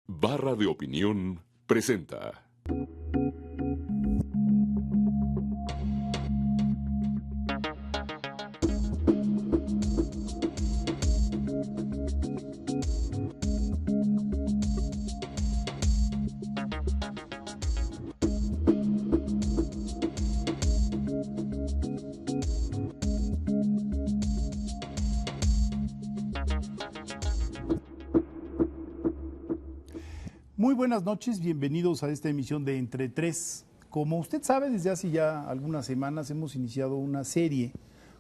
Barra de Opinión presenta. Muy buenas noches, bienvenidos a esta emisión de Entre Tres. Como usted sabe, desde hace ya algunas semanas hemos iniciado una serie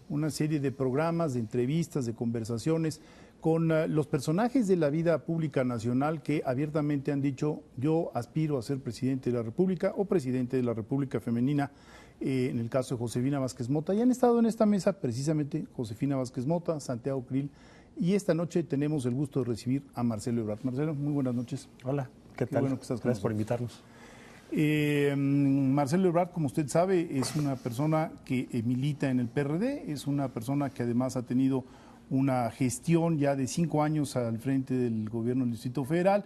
de programas, de entrevistas, de conversaciones con los personajes de la vida pública nacional que abiertamente han dicho: yo aspiro a ser presidente de la República o presidente de la República Femenina, en el caso de Josefina Vázquez Mota. Y han estado en esta mesa precisamente Josefina Vázquez Mota, Santiago Krill, y esta noche tenemos el gusto de recibir a Marcelo Ebrard. Marcelo, muy buenas noches. Hola, ¿qué tal? Bueno que estás con Gracias por invitarnos. Marcelo Ebrard, como usted sabe, es una persona que milita en el PRD, es una persona que además ha tenido una gestión ya de 5 años al frente del gobierno del Distrito Federal,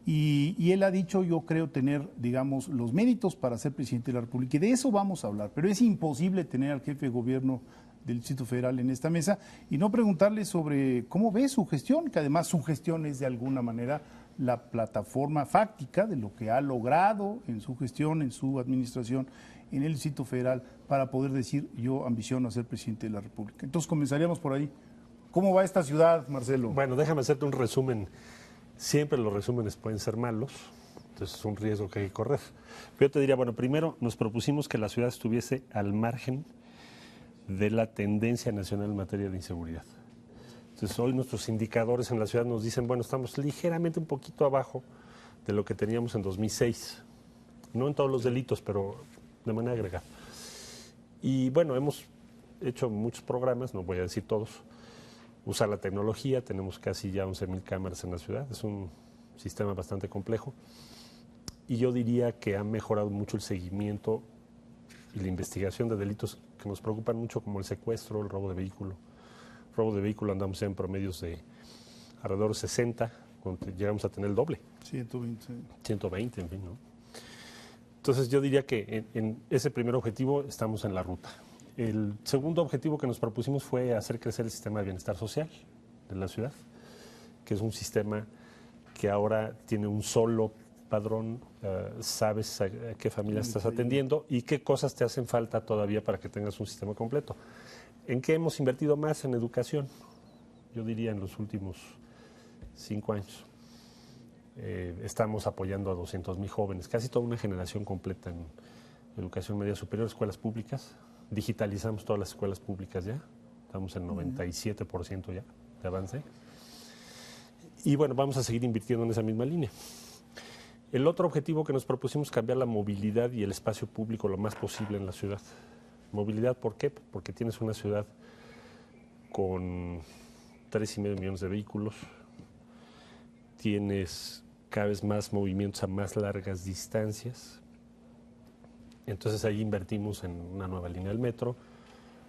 y él ha dicho: yo creo tener, digamos, los méritos para ser presidente de la República, y de eso vamos a hablar. Pero es imposible tener al jefe de gobierno del Distrito Federal en esta mesa y no preguntarle sobre cómo ve su gestión, que además su gestión es de alguna manera la plataforma fáctica de lo que ha logrado en su gestión, en su administración en el Distrito Federal, para poder decir: yo ambiciono a ser presidente de la República. Entonces comenzaríamos por ahí. ¿Cómo va esta ciudad, Marcelo? Bueno, déjame hacerte un resumen. Siempre los resúmenes pueden ser malos, entonces es un riesgo que hay que correr. Pero yo te diría, bueno, primero nos propusimos que la ciudad estuviese al margen de la tendencia nacional en materia de inseguridad. Entonces hoy nuestros indicadores en la ciudad nos dicen: bueno, estamos ligeramente un poquito abajo de lo que teníamos en 2006. No en todos los delitos, pero de manera agregada. Y bueno, hemos hecho muchos programas, no voy a decir todos. Usar la tecnología, tenemos casi ya 11,000 cámaras en la ciudad, es un sistema bastante complejo. Y yo diría que ha mejorado mucho el seguimiento y la investigación de delitos que nos preocupan mucho, como el secuestro, el robo de vehículo. Robo de vehículo andamos en promedios de alrededor de 60, cuando llegamos a tener el doble. 120. 120, en fin, ¿no? Entonces yo diría que en ese primer objetivo estamos en la ruta. El segundo objetivo que nos propusimos fue hacer crecer el sistema de bienestar social de la ciudad, que es un sistema que ahora tiene un solo padrón, sabes a qué familia estás atendiendo y qué cosas te hacen falta todavía para que tengas un sistema completo. ¿En qué hemos invertido más? En educación, yo diría en los últimos 5 años. Estamos apoyando a 200,000 jóvenes, casi toda una generación completa en educación media superior, escuelas públicas. Digitalizamos todas las escuelas públicas ya, estamos en 97% ya de avance. Y bueno, vamos a seguir invirtiendo en esa misma línea. El otro objetivo que nos propusimos es cambiar la movilidad y el espacio público lo más posible en la ciudad. Movilidad, ¿por qué? Porque tienes una ciudad con 3,5 millones de vehículos, tienes cada vez más movimientos a más largas distancias. Entonces ahí invertimos en una nueva línea del metro,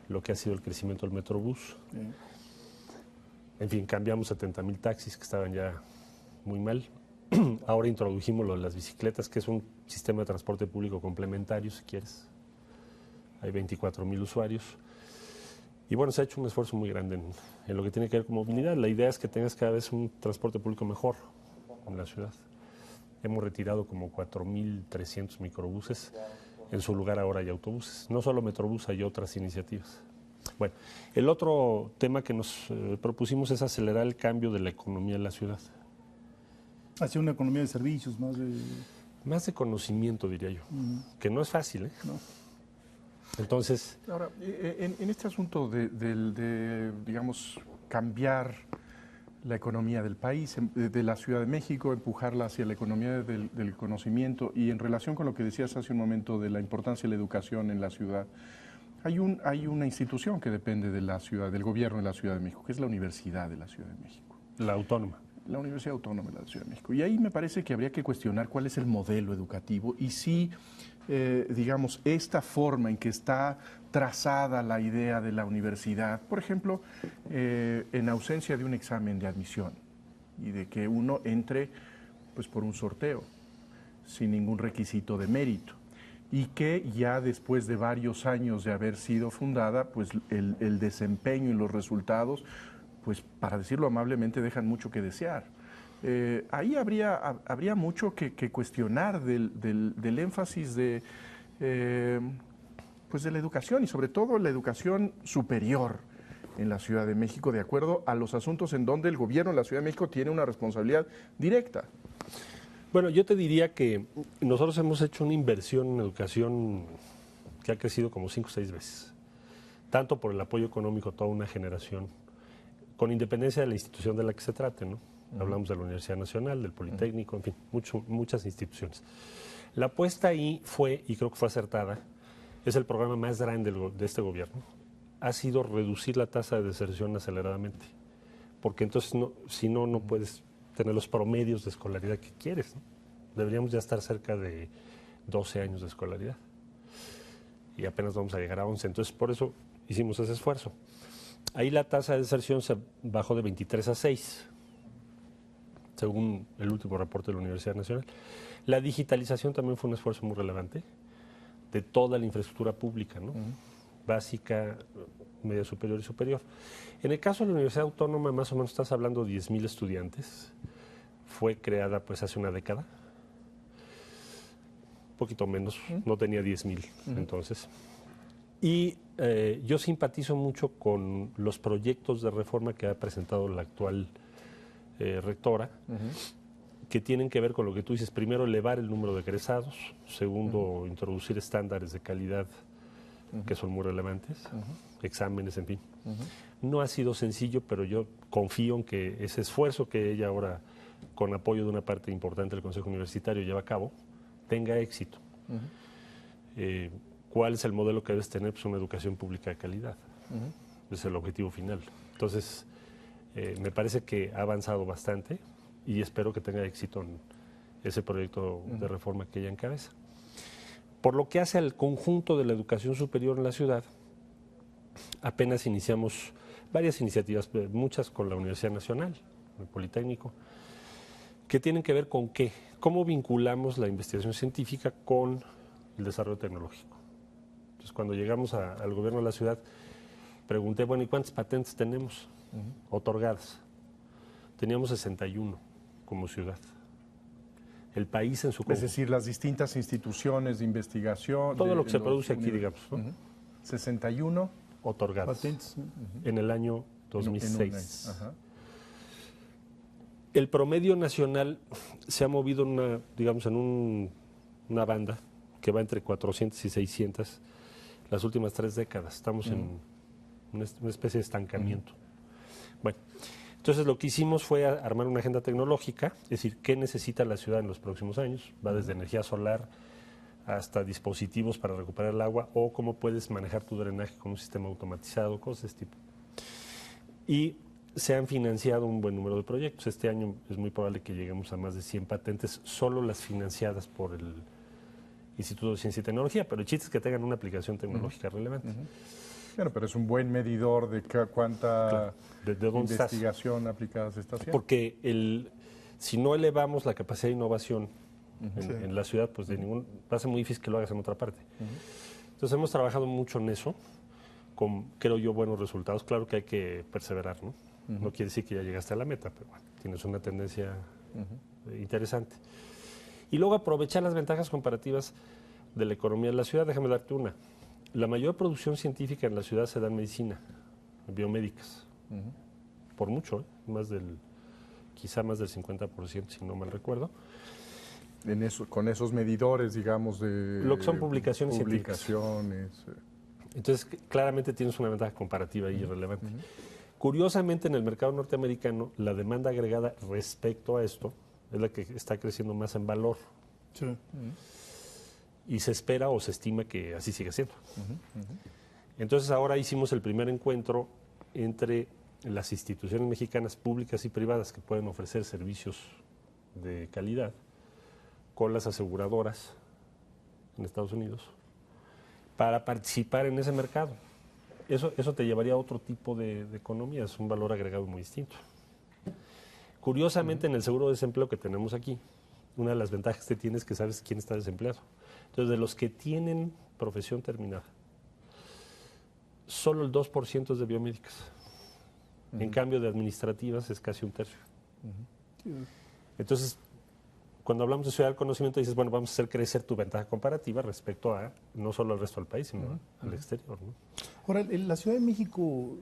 lo que ha sido el crecimiento del Metrobús. En fin, cambiamos 70,000 taxis que estaban ya muy mal. Ahora introdujimos lo de las bicicletas, que es un sistema de transporte público complementario, si quieres. Hay 24,000 usuarios. Y bueno, se ha hecho un esfuerzo muy grande en lo que tiene que ver con movilidad. La idea es que tengas cada vez un transporte público mejor en la ciudad. Hemos retirado como 4,300 microbuses. En su lugar ahora hay autobuses. No solo Metrobús, hay otras iniciativas. Bueno, el otro tema que nos propusimos es acelerar el cambio de la economía de la ciudad. Hacia una economía de servicios, Más de conocimiento, diría yo, que no es fácil, ¿eh? No. Entonces... Ahora, en este asunto de, digamos, cambiar la economía del país, de la Ciudad de México, empujarla hacia la economía del conocimiento, y en relación con lo que decías hace un momento de la importancia de la educación en la ciudad, hay una institución que depende de la ciudad, del gobierno de la Ciudad de México, que es la Universidad de la Ciudad de México. La Autónoma. La Universidad Autónoma de la Ciudad de México. Y ahí me parece que habría que cuestionar cuál es el modelo educativo y si, digamos, esta forma en que está trazada la idea de la universidad, por ejemplo, en ausencia de un examen de admisión y de que uno entre pues por un sorteo, sin ningún requisito de mérito, y que ya después de varios años de haber sido fundada, pues el desempeño y los resultados, pues para decirlo amablemente, dejan mucho que desear. Ahí habría mucho que cuestionar del énfasis pues de la educación, y sobre todo la educación superior en la Ciudad de México, de acuerdo a los asuntos en donde el gobierno de la Ciudad de México tiene una responsabilidad directa. Bueno, yo te diría que nosotros hemos hecho una inversión en educación que ha crecido como 5 o 6 veces, tanto por el apoyo económico a toda una generación, con independencia de la institución de la que se trate, ¿no? Hablamos de la Universidad Nacional, del Politécnico, en fin, muchas instituciones. La apuesta ahí fue, y creo que fue acertada, es el programa más grande de este gobierno, ha sido reducir la tasa de deserción aceleradamente, porque entonces si no puedes tener los promedios de escolaridad que quieres, ¿no? Deberíamos ya estar cerca de 12 años de escolaridad y apenas vamos a llegar a 11, entonces por eso hicimos ese esfuerzo. Ahí la tasa de deserción se bajó de 23 a 6, según el último reporte de la Universidad Nacional. La digitalización también fue un esfuerzo muy relevante de toda la infraestructura pública, ¿no? Básica, media superior y superior. En el caso de la Universidad Autónoma, más o menos estás hablando de 10,000 estudiantes. Fue creada pues hace una década, un poquito menos, no tenía 10,000 entonces. Y yo simpatizo mucho con los proyectos de reforma que ha presentado la actual rectora, que tienen que ver con lo que tú dices. Primero, elevar el número de egresados. Segundo, introducir estándares de calidad que son muy relevantes. Exámenes, en fin. No ha sido sencillo, pero yo confío en que ese esfuerzo que ella ahora, con apoyo de una parte importante del Consejo Universitario, lleva a cabo, tenga éxito. ¿Cuál es el modelo que debes tener? Pues una educación pública de calidad. Es el objetivo final. Entonces, me parece que ha avanzado bastante y espero que tenga éxito en ese proyecto de reforma que ella encabeza. Por lo que hace al conjunto de la educación superior en la ciudad, apenas iniciamos varias iniciativas, muchas con la Universidad Nacional, el Politécnico, que tienen que ver con qué, cómo vinculamos la investigación científica con el desarrollo tecnológico. Entonces, cuando llegamos al gobierno de la ciudad, pregunté, bueno, ¿y cuántas patentes tenemos otorgadas? Teníamos 61 como ciudad. El país en su conjunto. Es decir, las distintas instituciones de investigación. Todo lo que se produce aquí, digamos, ¿no? 61 otorgadas patentes, ¿no? en el año 2006. Ajá. El promedio nacional se ha movido en una banda que va entre 400 y 600 las últimas 3 décadas. Estamos en una especie de estancamiento. Bueno, entonces lo que hicimos fue armar una agenda tecnológica, es decir, qué necesita la ciudad en los próximos años. Va desde energía solar hasta dispositivos para recuperar el agua, o cómo puedes manejar tu drenaje con un sistema automatizado, cosas de este tipo. Y se han financiado un buen número de proyectos. Este año es muy probable que lleguemos a más de 100 patentes, solo las financiadas por el Instituto de Ciencia y Tecnología, pero el chiste es que tengan una aplicación tecnológica relevante. Bueno, pero es un buen medidor de cuánta ¿De dónde investigación aplicada se está haciendo. Porque si no elevamos la capacidad de innovación en la ciudad, pues va a ser muy difícil que lo hagas en otra parte. Entonces hemos trabajado mucho en eso, con, creo yo, buenos resultados. Claro que hay que perseverar, ¿no? No quiere decir que ya llegaste a la meta, pero bueno, tienes una tendencia interesante. Y luego aprovechar las ventajas comparativas de la economía de la ciudad. Déjame darte una. La mayor producción científica en la ciudad se da en medicina, en biomédicas. Por mucho, quizá más del 50%, si no mal recuerdo. Con esos medidores, digamos, de... Lo que son publicaciones científicas. Publicaciones. Entonces, claramente tienes una ventaja comparativa ahí relevante. Curiosamente, en el mercado norteamericano, la demanda agregada respecto a esto es la que está creciendo más en valor. Sí. Y se espera o se estima que así sigue siendo. Entonces, ahora hicimos el primer encuentro entre las instituciones mexicanas públicas y privadas que pueden ofrecer servicios de calidad con las aseguradoras en Estados Unidos para participar en ese mercado. Eso te llevaría a otro tipo de economía, es un valor agregado muy distinto. Curiosamente, en el seguro de desempleo que tenemos aquí, una de las ventajas que tienes es que sabes quién está desempleado. Entonces, de los que tienen profesión terminada, solo el 2% es de biomédicas. En cambio, de administrativas es casi un tercio. Entonces, cuando hablamos de ciudad del conocimiento, dices, bueno, vamos a hacer crecer tu ventaja comparativa respecto a no solo al resto del país, sino al exterior, ¿no? Ahora, la Ciudad de México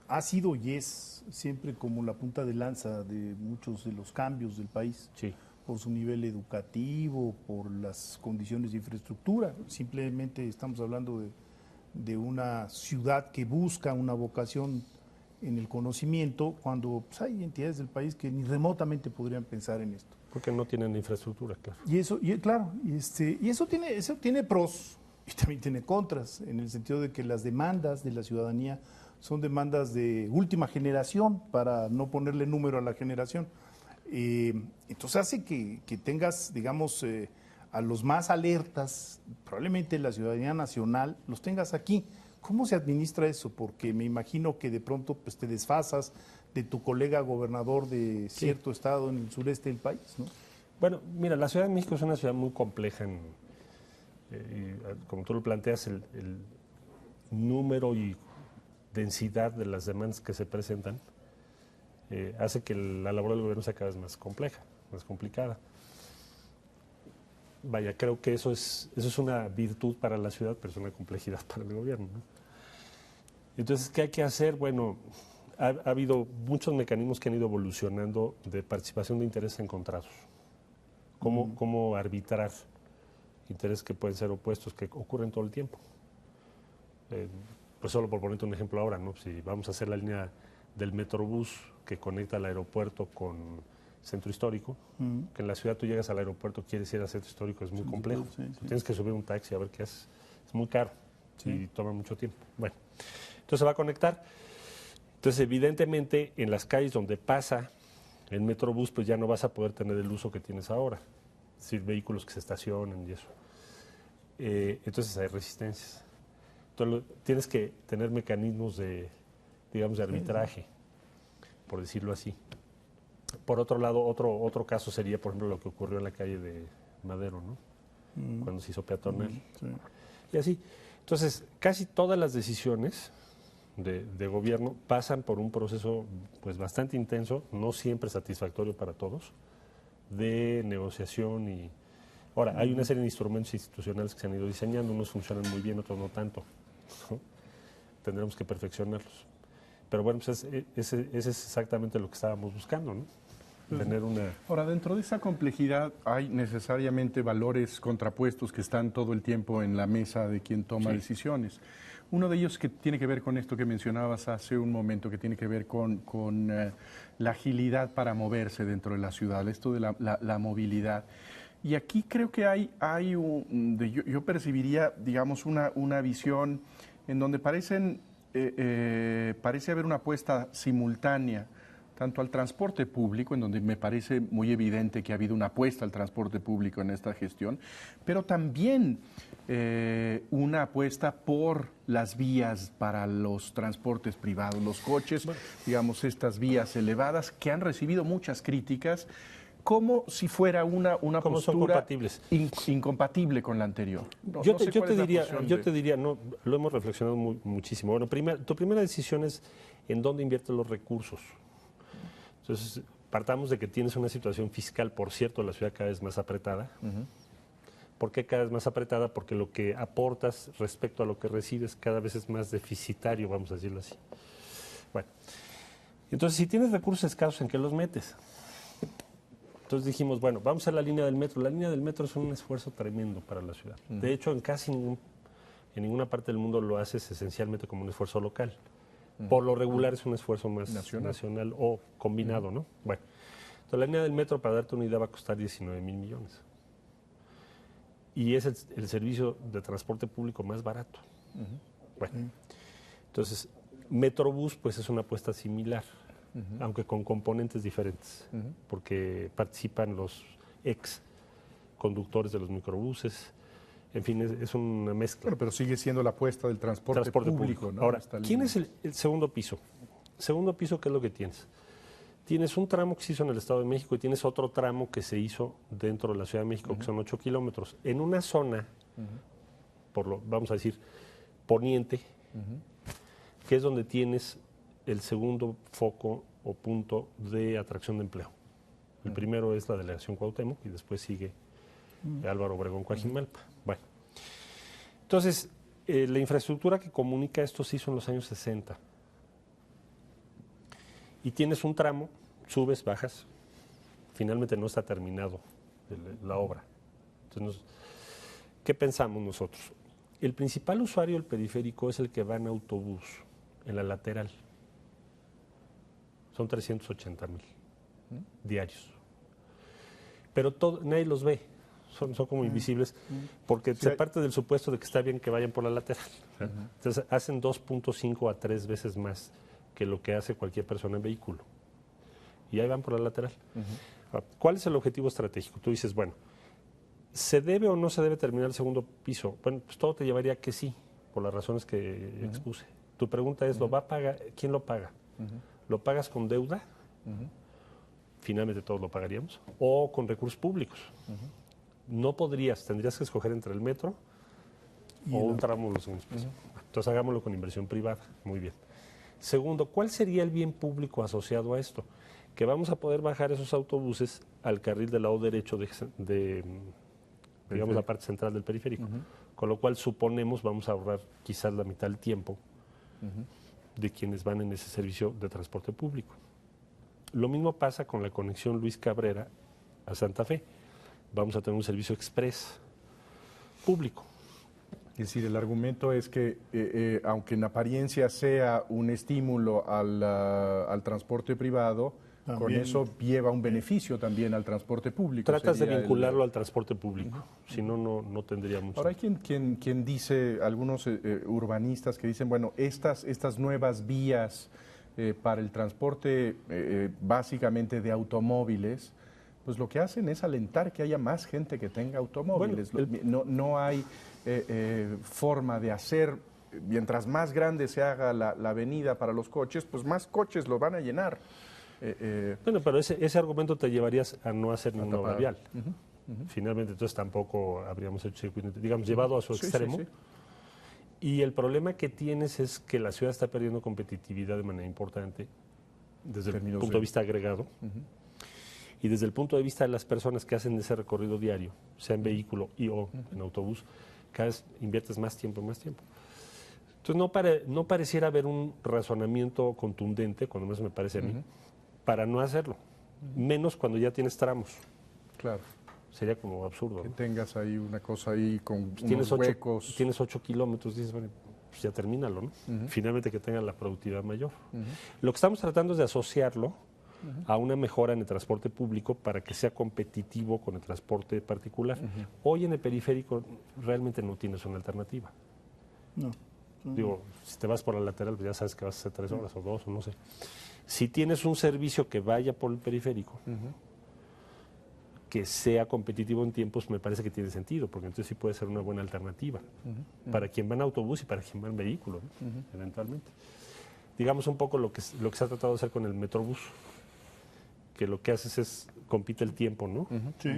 ha sido y es siempre como la punta de lanza de muchos de los cambios del país. Sí. Por su nivel educativo, por las condiciones de infraestructura. Simplemente estamos hablando de una ciudad que busca una vocación en el conocimiento, cuando pues, hay entidades del país que ni remotamente podrían pensar en esto. Porque no tienen infraestructura, claro. Y eso, claro, y eso tiene pros y también tiene contras, en el sentido de que las demandas de la ciudadanía son demandas de última generación, para no ponerle número a la generación. Entonces hace que tengas, digamos, a los más alertas, probablemente la ciudadanía nacional, los tengas aquí. ¿Cómo se administra eso? Porque me imagino que de pronto pues, te desfasas de tu colega gobernador de cierto estado en el sureste del país, ¿no? Bueno, mira, la Ciudad de México es una ciudad muy compleja. Como tú lo planteas, el número y densidad de las demandas que se presentan hace que la labor del gobierno sea cada vez más compleja, más complicada. Vaya, creo que eso es una virtud para la ciudad, pero es una complejidad para el gobierno, ¿no? Entonces, ¿qué hay que hacer? Bueno, ha habido muchos mecanismos que han ido evolucionando de participación de intereses encontrados. Cómo arbitrar intereses que pueden ser opuestos, que ocurren todo el tiempo. Pues solo por ponerte un ejemplo ahora, ¿no? Si vamos a hacer la línea del Metrobús que conecta el aeropuerto con centro histórico, que en la ciudad tú llegas al aeropuerto, quieres ir al centro histórico, es muy complejo. Sí. Tienes que subir un taxi a ver qué haces. Es muy caro y toma mucho tiempo. Bueno, entonces se va a conectar. Entonces, evidentemente, en las calles donde pasa el Metrobús, pues ya no vas a poder tener el uso que tienes ahora. Es decir, vehículos que se estacionan y eso. Entonces hay resistencias. Entonces, tienes que tener mecanismos de, digamos, de arbitraje, por decirlo así. Por otro lado, otro caso sería, por ejemplo, lo que ocurrió en la calle de Madero, ¿no? Cuando se hizo peatonal. Y así. Entonces, casi todas las decisiones de gobierno pasan por un proceso pues bastante intenso, no siempre satisfactorio para todos, de negociación y... Ahora, hay una serie de instrumentos institucionales que se han ido diseñando, unos funcionan muy bien, otros no tanto, ¿no? Tendremos que perfeccionarlos. Pero bueno, pues ese es exactamente lo que estábamos buscando, ¿no? Tener una... Ahora, dentro de esa complejidad hay necesariamente valores contrapuestos que están todo el tiempo en la mesa de quien toma decisiones. Uno de ellos que tiene que ver con esto que mencionabas hace un momento, que tiene que ver con la agilidad para moverse dentro de la ciudad, esto de la movilidad. Y aquí creo que yo percibiría, digamos, una visión en donde parece haber una apuesta simultánea tanto al transporte público, en donde me parece muy evidente que ha habido una apuesta al transporte público en esta gestión, pero también una apuesta por las vías para los transportes privados, los coches, digamos, estas vías elevadas que han recibido muchas críticas, como si fuera una postura incompatible con la anterior. Yo te diría, no, lo hemos reflexionado muchísimo. Bueno, tu primera decisión es en dónde inviertes los recursos. Entonces, partamos de que tienes una situación fiscal, por cierto, la ciudad cada vez más apretada. ¿Por qué cada vez más apretada? Porque lo que aportas respecto a lo que recibes cada vez es más deficitario, vamos a decirlo así. Bueno, entonces, si tienes recursos escasos, ¿en qué los metes? Entonces dijimos, bueno, vamos a la línea del metro. La línea del metro es un esfuerzo tremendo para la ciudad. De hecho, en ninguna parte del mundo lo haces esencialmente como un esfuerzo local. Por lo regular es un esfuerzo más nacional o combinado, ¿no? Bueno, entonces la línea del metro, para darte una idea, va a costar 19,000 millones. Y es el servicio de transporte público más barato. Bueno, entonces Metrobús pues es una apuesta similar, aunque con componentes diferentes, porque participan los ex conductores de los microbuses. En fin, es una mezcla. Bueno, pero sigue siendo la apuesta del transporte público, ¿no? Ahora, ¿quién es el segundo piso? Segundo piso, ¿qué es lo que tienes? tienes un tramo que se hizo en el Estado de México y tienes otro tramo que se hizo dentro de la Ciudad de México, que son 8 kilómetros. En una zona, vamos a decir, poniente, que es donde tienes el segundo foco o punto de atracción de empleo. El primero es la delegación Cuauhtémoc y después sigue Álvaro Obregón, Coajimalpa. Bueno, entonces, la infraestructura que comunica esto se hizo en los años 60. Y tienes un tramo, subes, bajas, finalmente no está terminado la obra. Entonces, ¿qué pensamos nosotros? El principal usuario del periférico es el que va en autobús, en la lateral. Son 380,000 diarios. Pero nadie los ve, son como invisibles, porque se parte del supuesto de que está bien que vayan por la lateral. Entonces hacen 2.5 a 3 veces más que lo que hace cualquier persona en vehículo. Y ahí van por la lateral. ¿Cuál es el objetivo estratégico? Tú dices, bueno, ¿se debe o no se debe terminar el segundo piso? Bueno, pues todo te llevaría a que sí, por las razones que expuse. Tu pregunta es, ¿lo va a pagar? ¿Quién lo paga? ¿Lo pagas con deuda? Finalmente todos lo pagaríamos. ¿O con recursos públicos? No tendrías que escoger entre el metro o un tramo de los segundos pisos. Entonces hagámoslo con inversión privada. Muy bien. Segundo, ¿cuál sería el bien público asociado a esto? Que vamos a poder bajar esos autobuses al carril del lado derecho de digamos, la parte central del periférico. Con lo cual suponemos vamos a ahorrar quizás la mitad del tiempo de quienes van en ese servicio de transporte público. Lo mismo pasa con la conexión Luis Cabrera a Santa Fe. Vamos a tener un servicio express público. Es decir, el argumento es que, aunque en apariencia sea un estímulo al transporte privado, también, con eso lleva un beneficio también al transporte público. Tratas de vincularlo al transporte público, si no, no tendría mucho. Ahora hay quien dice, algunos urbanistas que dicen, bueno, estas nuevas vías para el transporte básicamente de automóviles, pues lo que hacen es alentar que haya más gente que tenga automóviles. Bueno, no hay forma de hacer, mientras más grande se haga la avenida para los coches, pues más coches lo van a llenar. Bueno, pero ese argumento te llevarías a no hacer ninguna obra vial. Finalmente, entonces tampoco habríamos hecho circuito, digamos, llevado a su extremo. Sí. Y el problema que tienes es que la ciudad está perdiendo competitividad de manera importante desde el punto de vista agregado. Y desde el punto de vista de las personas que hacen ese recorrido diario, sea en vehículo o en autobús, cada vez inviertes más tiempo. Entonces no pareciera haber un razonamiento contundente, cuando más me parece a mí, para no hacerlo. Menos cuando ya tienes tramos. Claro. Sería como absurdo. Que tengas ahí una cosa ahí con unos huecos. Tienes 8 kilómetros, dices, bueno, pues ya termínalo, ¿no? Finalmente que tenga la productividad mayor. Lo que estamos tratando es de asociarlo a una mejora en el transporte público para que sea competitivo con el transporte particular. Hoy en el periférico realmente no tienes una alternativa. No. Digo, si te vas por la lateral, pues ya sabes que vas a hacer 3 horas o 2 o no sé. Si tienes un servicio que vaya por el periférico, que sea competitivo en tiempos, me parece que tiene sentido, porque entonces sí puede ser una buena alternativa para quien va en autobús y para quien va en vehículo, ¿no? Eventualmente. Digamos un poco lo que se ha tratado de hacer con el Metrobús, que lo que haces es compite el tiempo, ¿no? Sí.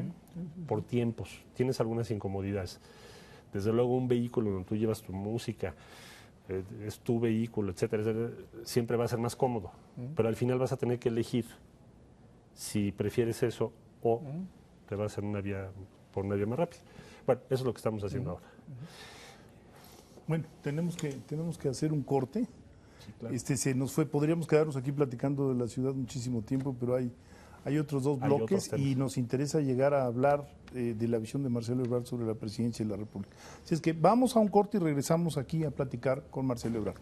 Por tiempos. Tienes algunas incomodidades. Desde luego un vehículo donde tú llevas tu música, es tu vehículo, etcétera, siempre va a ser más cómodo. Pero al final vas a tener que elegir si prefieres eso o te vas a hacer por una vía más rápida. Bueno, eso es lo que estamos haciendo ahora. Bueno, tenemos que hacer un corte. Sí, claro. Se nos fue, podríamos quedarnos aquí platicando de la ciudad muchísimo tiempo, pero hay otros dos bloques y nos interesa llegar a hablar de la visión de Marcelo Ebrard sobre la presidencia de la República. Así es que vamos a un corte y regresamos aquí a platicar con Marcelo Ebrard.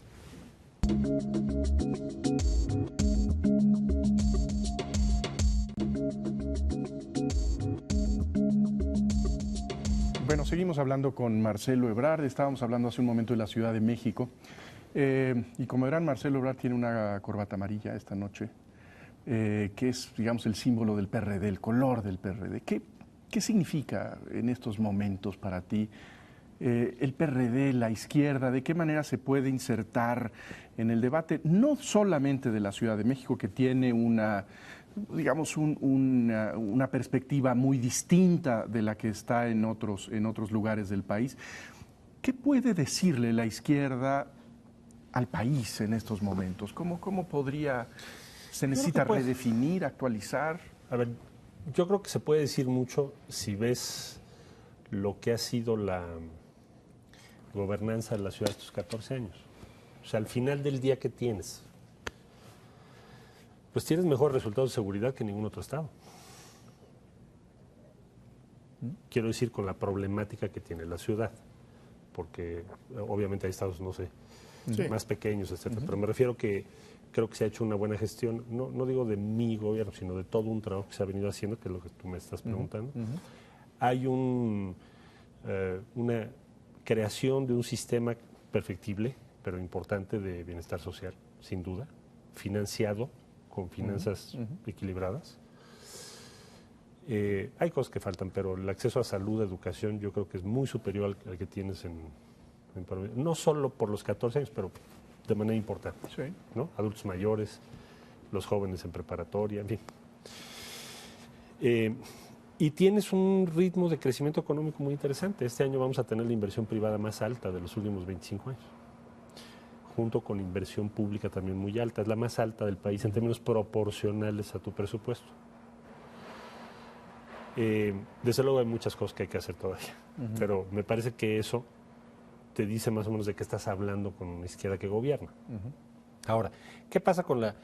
Bueno, seguimos hablando con Marcelo Ebrard. Estábamos hablando hace un momento de la Ciudad de México. Y como verán, Marcelo Ebrard tiene una corbata amarilla esta noche, que es, digamos, el símbolo del PRD, el color del PRD. ¿Qué significa en estos momentos para ti el PRD, la izquierda, de qué manera se puede insertar en el debate, no solamente de la Ciudad de México, que tiene una, digamos, una perspectiva muy distinta de la que está en otros lugares del país. ¿Qué puede decirle la izquierda al país en estos momentos? ¿Cómo podría, se necesita redefinir, actualizar? A ver, yo creo que se puede decir mucho si ves lo que ha sido la gobernanza de la ciudad estos 14 años. O sea, al final del día, ¿qué tienes? Pues tienes mejores resultados de seguridad que ningún otro estado. Quiero decir, con la problemática que tiene la ciudad, porque obviamente hay estados, no sé, más pequeños, etcétera. Pero me refiero que creo que se ha hecho una buena gestión, no digo de mi gobierno, sino de todo un trabajo que se ha venido haciendo, que es lo que tú me estás preguntando. Hay una creación de un sistema perfectible, pero importante, de bienestar social, sin duda, financiado, con finanzas equilibradas. Hay cosas que faltan, pero el acceso a salud, educación, yo creo que es muy superior al que tienes en promedio. No solo por los 14 años, pero de manera importante. Sí. ¿No? Adultos mayores, los jóvenes en preparatoria, en fin. Y tienes un ritmo de crecimiento económico muy interesante. Este año vamos a tener la inversión privada más alta de los últimos 25 años, junto con inversión pública también muy alta. Es la más alta del país en términos proporcionales a tu presupuesto. Desde luego hay muchas cosas que hay que hacer todavía, pero me parece que eso te dice más o menos de qué estás hablando con una izquierda que gobierna. Ahora, ¿qué pasa con la...?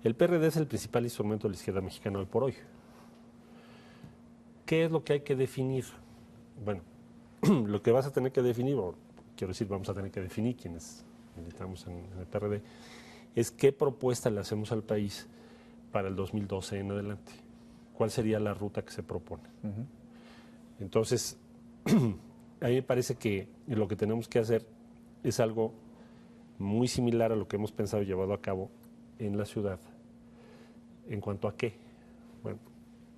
El PRD es el principal instrumento de la izquierda mexicana hoy por hoy. ¿Qué es lo que hay que definir? Bueno, lo que vas a tener que definir, o quiero decir, vamos a tener que definir quienes militamos en el PRD, es qué propuesta le hacemos al país para el 2012 en adelante. ¿Cuál sería la ruta que se propone? Entonces, a mí me parece que lo que tenemos que hacer es algo muy similar a lo que hemos pensado y llevado a cabo en la ciudad. ¿En cuanto a qué? Bueno,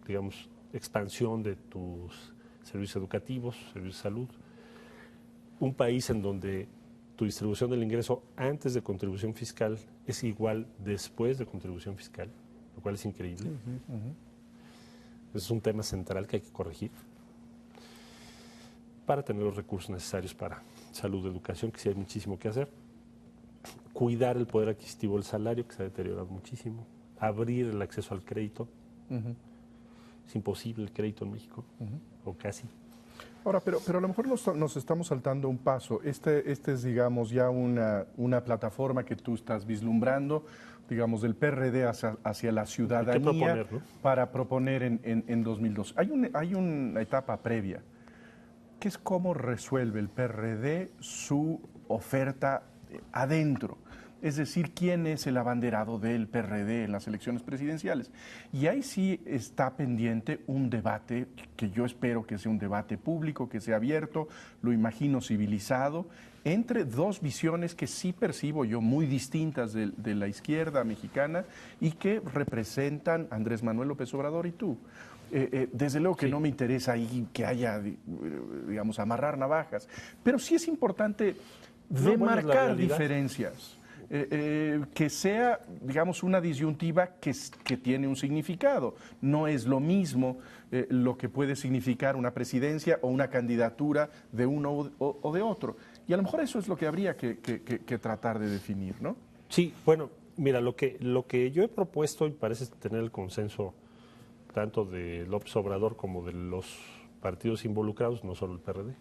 digamos, expansión de tus servicios educativos, servicios de salud. Un país en donde tu distribución del ingreso antes de contribución fiscal es igual después de contribución fiscal, lo cual es increíble. Es un tema central que hay que corregir para tener los recursos necesarios para salud, educación, que sí hay muchísimo que hacer. Cuidar el poder adquisitivo del salario, que se ha deteriorado muchísimo. Abrir el acceso al crédito. Es imposible el crédito en México, o casi. Ahora, pero a lo mejor nos estamos saltando un paso. Este es, digamos, ya una plataforma que tú estás vislumbrando, digamos, del PRD hacia la ciudadanía para proponer en 2002. Hay una etapa previa, que es cómo resuelve el PRD su oferta adentro. Es decir, quién es el abanderado del PRD en las elecciones presidenciales. Y ahí sí está pendiente un debate, que yo espero que sea un debate público, que sea abierto, lo imagino civilizado, entre dos visiones que sí percibo yo muy distintas de la izquierda mexicana y que representan Andrés Manuel López Obrador y tú. Desde luego que no me interesa ahí que haya, digamos, amarrar navajas, pero sí es importante demarcar diferencias. Que sea, digamos, una disyuntiva que tiene un significado. No es lo mismo lo que puede significar una presidencia o una candidatura de uno o de otro. Y a lo mejor eso es lo que habría que tratar de definir, ¿no? Sí, bueno, mira, lo que yo he propuesto, y parece tener el consenso tanto de López Obrador como de los partidos involucrados, no solo el PRD,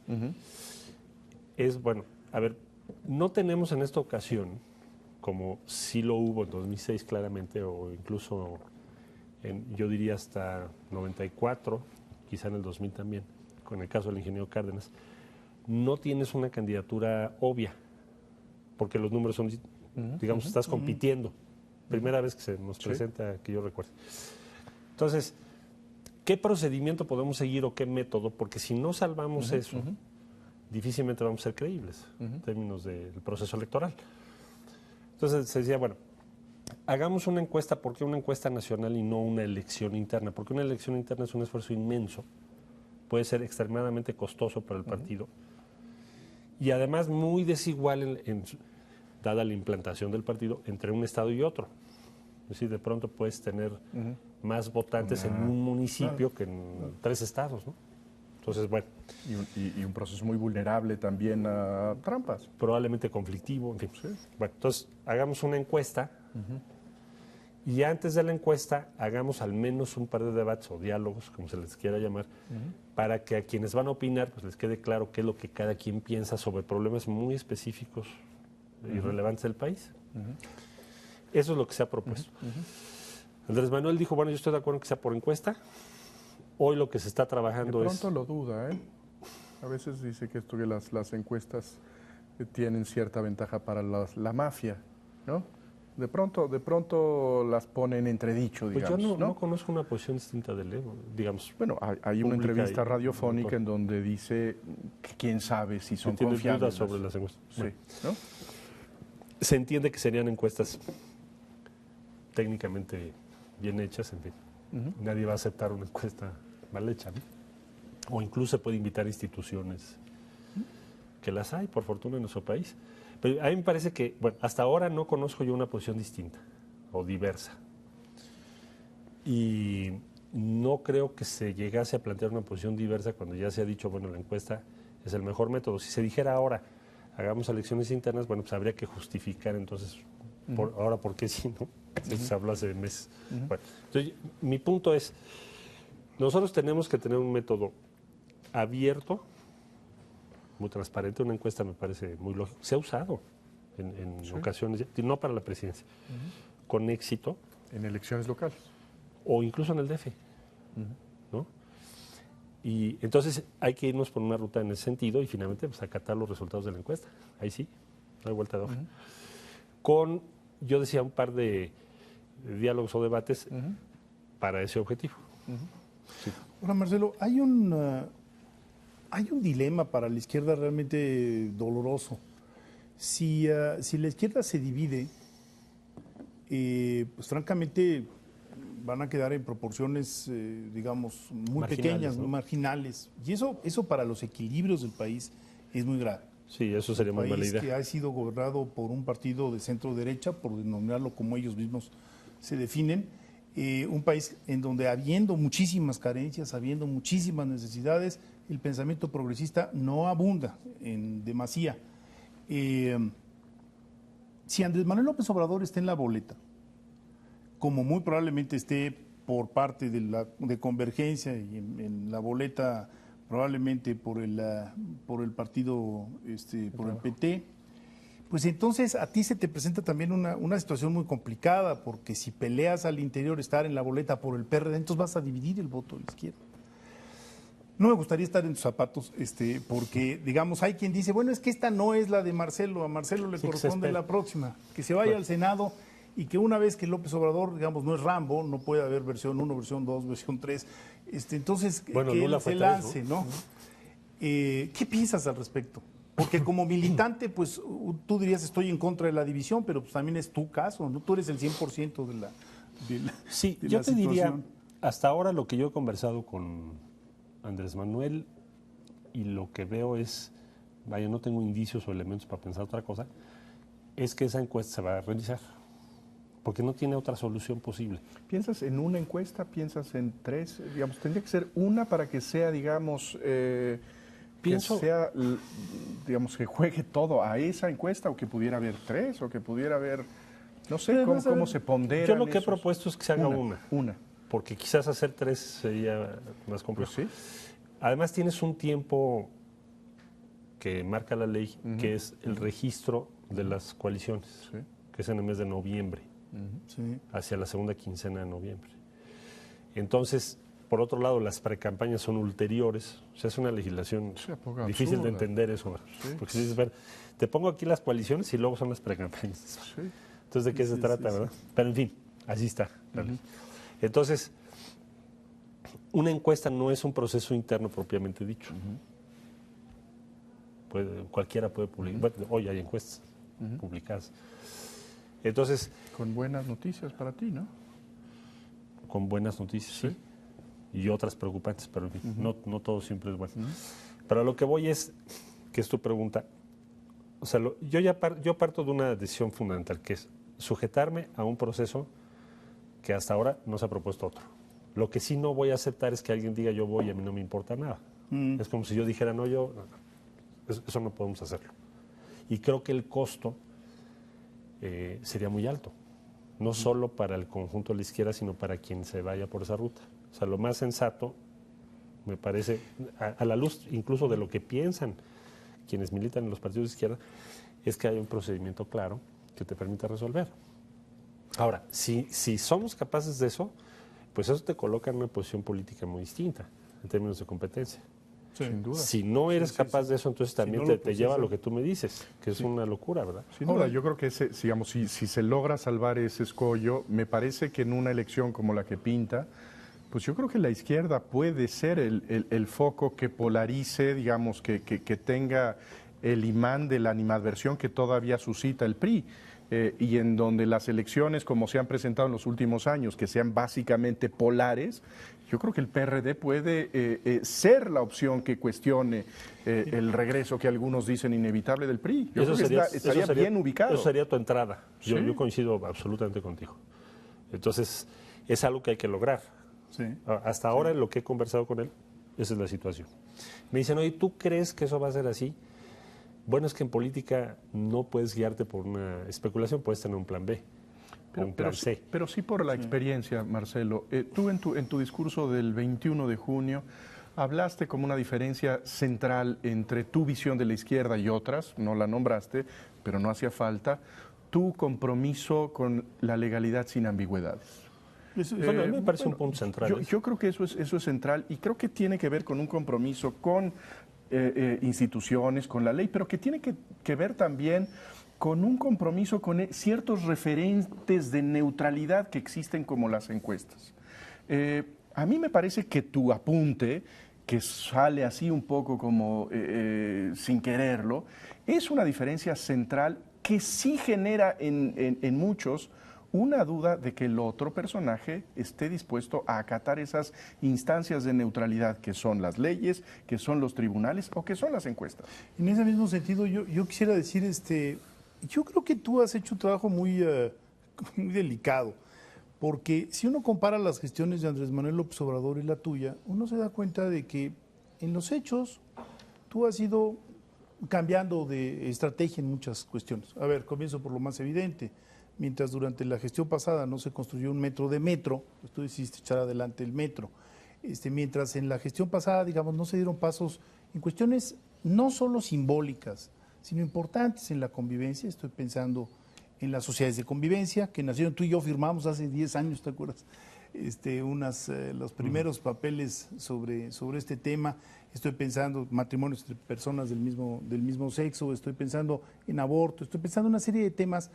es, bueno, a ver, no tenemos en esta ocasión, como sí lo hubo en 2006 claramente, o incluso yo diría hasta 94, quizá en el 2000 también, con el caso del ingeniero Cárdenas, no tienes una candidatura obvia, porque los números son, digamos, estás compitiendo. Primera vez que se nos presenta, que yo recuerdo. Entonces, ¿qué procedimiento podemos seguir o qué método? Porque si no salvamos eso, difícilmente vamos a ser creíbles en términos del proceso electoral. Entonces se decía, bueno, hagamos una encuesta. ¿Por qué una encuesta nacional y no una elección interna? Porque una elección interna es un esfuerzo inmenso, puede ser extremadamente costoso para el partido y además muy desigual dada la implantación del partido entre un estado y otro. Es decir, de pronto puedes tener más votantes en un municipio que en 3 estados, ¿no? Entonces, bueno. Y un proceso muy vulnerable también a trampas. Probablemente conflictivo, en fin. Sí. Bueno, entonces, hagamos una encuesta y antes de la encuesta hagamos al menos un par de debates o diálogos, como se les quiera llamar, para que a quienes van a opinar pues les quede claro qué es lo que cada quien piensa sobre problemas muy específicos y relevantes del país. Eso es lo que se ha propuesto. Andrés Manuel dijo, bueno, yo estoy de acuerdo en que sea por encuesta. Hoy lo que se está trabajando de pronto lo duda, ¿eh? A veces dice que esto que las encuestas tienen cierta ventaja para la mafia, ¿no? De pronto las pone en entredicho, digamos. Pues yo no conozco una posición distinta del Evo, digamos. Bueno, hay una entrevista radiofónica en donde dice que quién sabe si son confiables. Tiene dudas sobre las encuestas. Sí, bueno, ¿no? Se entiende que serían encuestas técnicamente bien hechas, en fin. Nadie va a aceptar una encuesta mal hecha, ¿no? O incluso se puede invitar a instituciones que las hay, por fortuna, en nuestro país. Pero a mí me parece que, bueno, hasta ahora no conozco yo una posición distinta o diversa. Y no creo que se llegase a plantear una posición diversa cuando ya se ha dicho, bueno, la encuesta es el mejor método. Si se dijera ahora, hagamos elecciones internas, bueno, pues habría que justificar entonces, ahora por qué sí, ¿no? Eso se habló hace meses. Bueno, entonces, mi punto es, nosotros tenemos que tener un método abierto, muy transparente. Una encuesta me parece muy lógico. Se ha usado en ocasiones, no para la presidencia, con éxito. En elecciones locales. O incluso en el DF, ¿no? Y entonces hay que irnos por una ruta en ese sentido y finalmente pues, acatar los resultados de la encuesta. Ahí sí, no hay vuelta de hoja. Yo decía, un par de diálogos o debates para ese objetivo. Sí. Ahora, Marcelo, hay un dilema para la izquierda realmente doloroso. Si la izquierda se divide, pues francamente van a quedar en proporciones, digamos, muy pequeñas, muy marginales. Y eso para los equilibrios del país es muy grave. Sí, eso sería muy mala idea. Un país que ha sido gobernado por un partido de centro-derecha, por denominarlo como ellos mismos se definen, un país en donde habiendo muchísimas carencias, habiendo muchísimas necesidades, el pensamiento progresista no abunda en demasía. Si Andrés Manuel López Obrador está en la boleta, como muy probablemente esté por parte de Convergencia y en la boleta probablemente por el partido, por el PT, pues entonces a ti se te presenta también una situación muy complicada, porque si peleas al interior estar en la boleta por el PRD, entonces vas a dividir el voto de la izquierda. No me gustaría estar en tus zapatos, porque, digamos, hay quien dice, bueno, es que esta no es la de Marcelo, a Marcelo le corresponde la próxima, que se vaya al Senado y que una vez que López Obrador, digamos, no es Rambo, no puede haber versión 1, versión 2, versión 3, entonces bueno, que él se lance, 3, ¿no? ¿Qué piensas al respecto? Porque como militante, pues tú dirías estoy en contra de la división, pero pues también es tu caso, ¿no? Tú eres el 100% de la Sí, de yo la te diría, situación. hasta ahora lo que yo he conversado con Andrés Manuel y lo que veo es, vaya, no tengo indicios o elementos para pensar otra cosa, es que esa encuesta se va a realizar, porque no tiene otra solución posible. ¿Piensas en una encuesta? ¿Piensas en 3? Digamos, tendría que ser una para que sea, digamos, Pienso, que sea, digamos, que juegue todo a esa encuesta, o que pudiera haber 3, o que pudiera haber, no sé, cómo se ponderan. yo lo que he esos? propuesto es que se haga Una. porque quizás hacer 3 sería más complejo. Pues sí. Además tienes un tiempo que marca la ley, que es el registro de las coaliciones, Sí. que es en el mes de noviembre, Sí. hacia la segunda quincena de noviembre. Entonces, por otro lado, las precampañas son ulteriores, o sea, es una legislación Sí, a poco difícil de absurda. entender eso, Sí. porque si dices, ver, te pongo aquí las coaliciones y luego son las precampañas. Sí. Entonces, ¿de qué se trata, verdad? Pero en fin, así está la ley. Entonces, una encuesta no es un proceso interno propiamente dicho. Cualquiera puede publicar. Bueno, hoy hay encuestas publicadas. Entonces, Con buenas noticias para ti, ¿no? con buenas noticias, sí. Y otras preocupantes, pero en fin, no todo siempre es bueno. Pero a lo que voy es, que es tu pregunta, O sea, yo parto de una decisión fundamental, que es sujetarme a un proceso que hasta ahora no se ha propuesto otro. Lo que sí no voy a aceptar es que alguien diga yo voy y a mí no me importa nada. Es como si yo dijera no, eso no podemos hacerlo. Y creo que el costo sería muy alto, no solo para el conjunto de la izquierda, sino para quien se vaya por esa ruta. O sea, lo más sensato, me parece, a la luz incluso de lo que piensan quienes militan en los partidos de izquierda, es que hay un procedimiento claro que te permita resolver. Ahora, si somos capaces de eso, pues eso te coloca en una posición política muy distinta en términos de competencia. Sí. Sin duda. Si no eres capaz de eso, entonces también no te lleva a lo que tú me dices, que es una locura, ¿verdad? Sin duda, yo creo que digamos, si se logra salvar ese escollo, me parece que en una elección como la que pinta, pues yo creo que la izquierda puede ser el foco que polarice, digamos, que tenga el imán de la animadversión que todavía suscita el PRI. Y en donde las elecciones, como se han presentado en los últimos años, que sean básicamente polares, yo creo que el PRD puede ser la opción que cuestione el regreso que algunos dicen inevitable del PRI. Yo creo que estaría bien ubicado. Eso sería tu entrada. Sí. Yo coincido absolutamente contigo. Entonces, es algo que hay que lograr. Sí. Hasta ahora, en lo que he conversado con él, esa es la situación. Me dicen, oye, ¿tú crees que eso va a ser así? Bueno, es que en política no puedes guiarte por una especulación, puedes tener un plan B o un plan C. Pero sí por la experiencia, Marcelo. Tú en tu discurso del 21 de junio hablaste como una diferencia central entre tu visión de la izquierda y otras, no la nombraste, pero no hacía falta, tu compromiso con la legalidad sin ambigüedades. Bueno, a mí me parece un punto central. Yo creo que eso es central y creo que tiene que ver con un compromiso con instituciones, con la ley, pero que tiene que ver también con un compromiso con ciertos referentes de neutralidad que existen como las encuestas. A mí me parece que tu apunte, que sale así un poco como sin quererlo, es una diferencia central que sí genera en muchos una duda de que el otro personaje esté dispuesto a acatar esas instancias de neutralidad que son las leyes, que son los tribunales o que son las encuestas. En ese mismo sentido, yo quisiera decir, yo creo que tú has hecho un trabajo muy delicado, porque si uno compara las gestiones de Andrés Manuel López Obrador y la tuya, uno se da cuenta de que en los hechos tú has ido cambiando de estrategia en muchas cuestiones. A ver, comienzo por lo más evidente. Mientras durante la gestión pasada no se construyó un metro de metro, pues tú decidiste echar adelante el metro. Mientras en la gestión pasada, digamos, no se dieron pasos en cuestiones no solo simbólicas, sino importantes en la convivencia. Estoy pensando en las sociedades de convivencia, que nacieron, tú y yo firmamos hace 10 años, ¿te acuerdas? Los primeros papeles sobre este tema. Estoy pensando matrimonios entre personas del mismo sexo, estoy pensando en aborto, estoy pensando en una serie de temas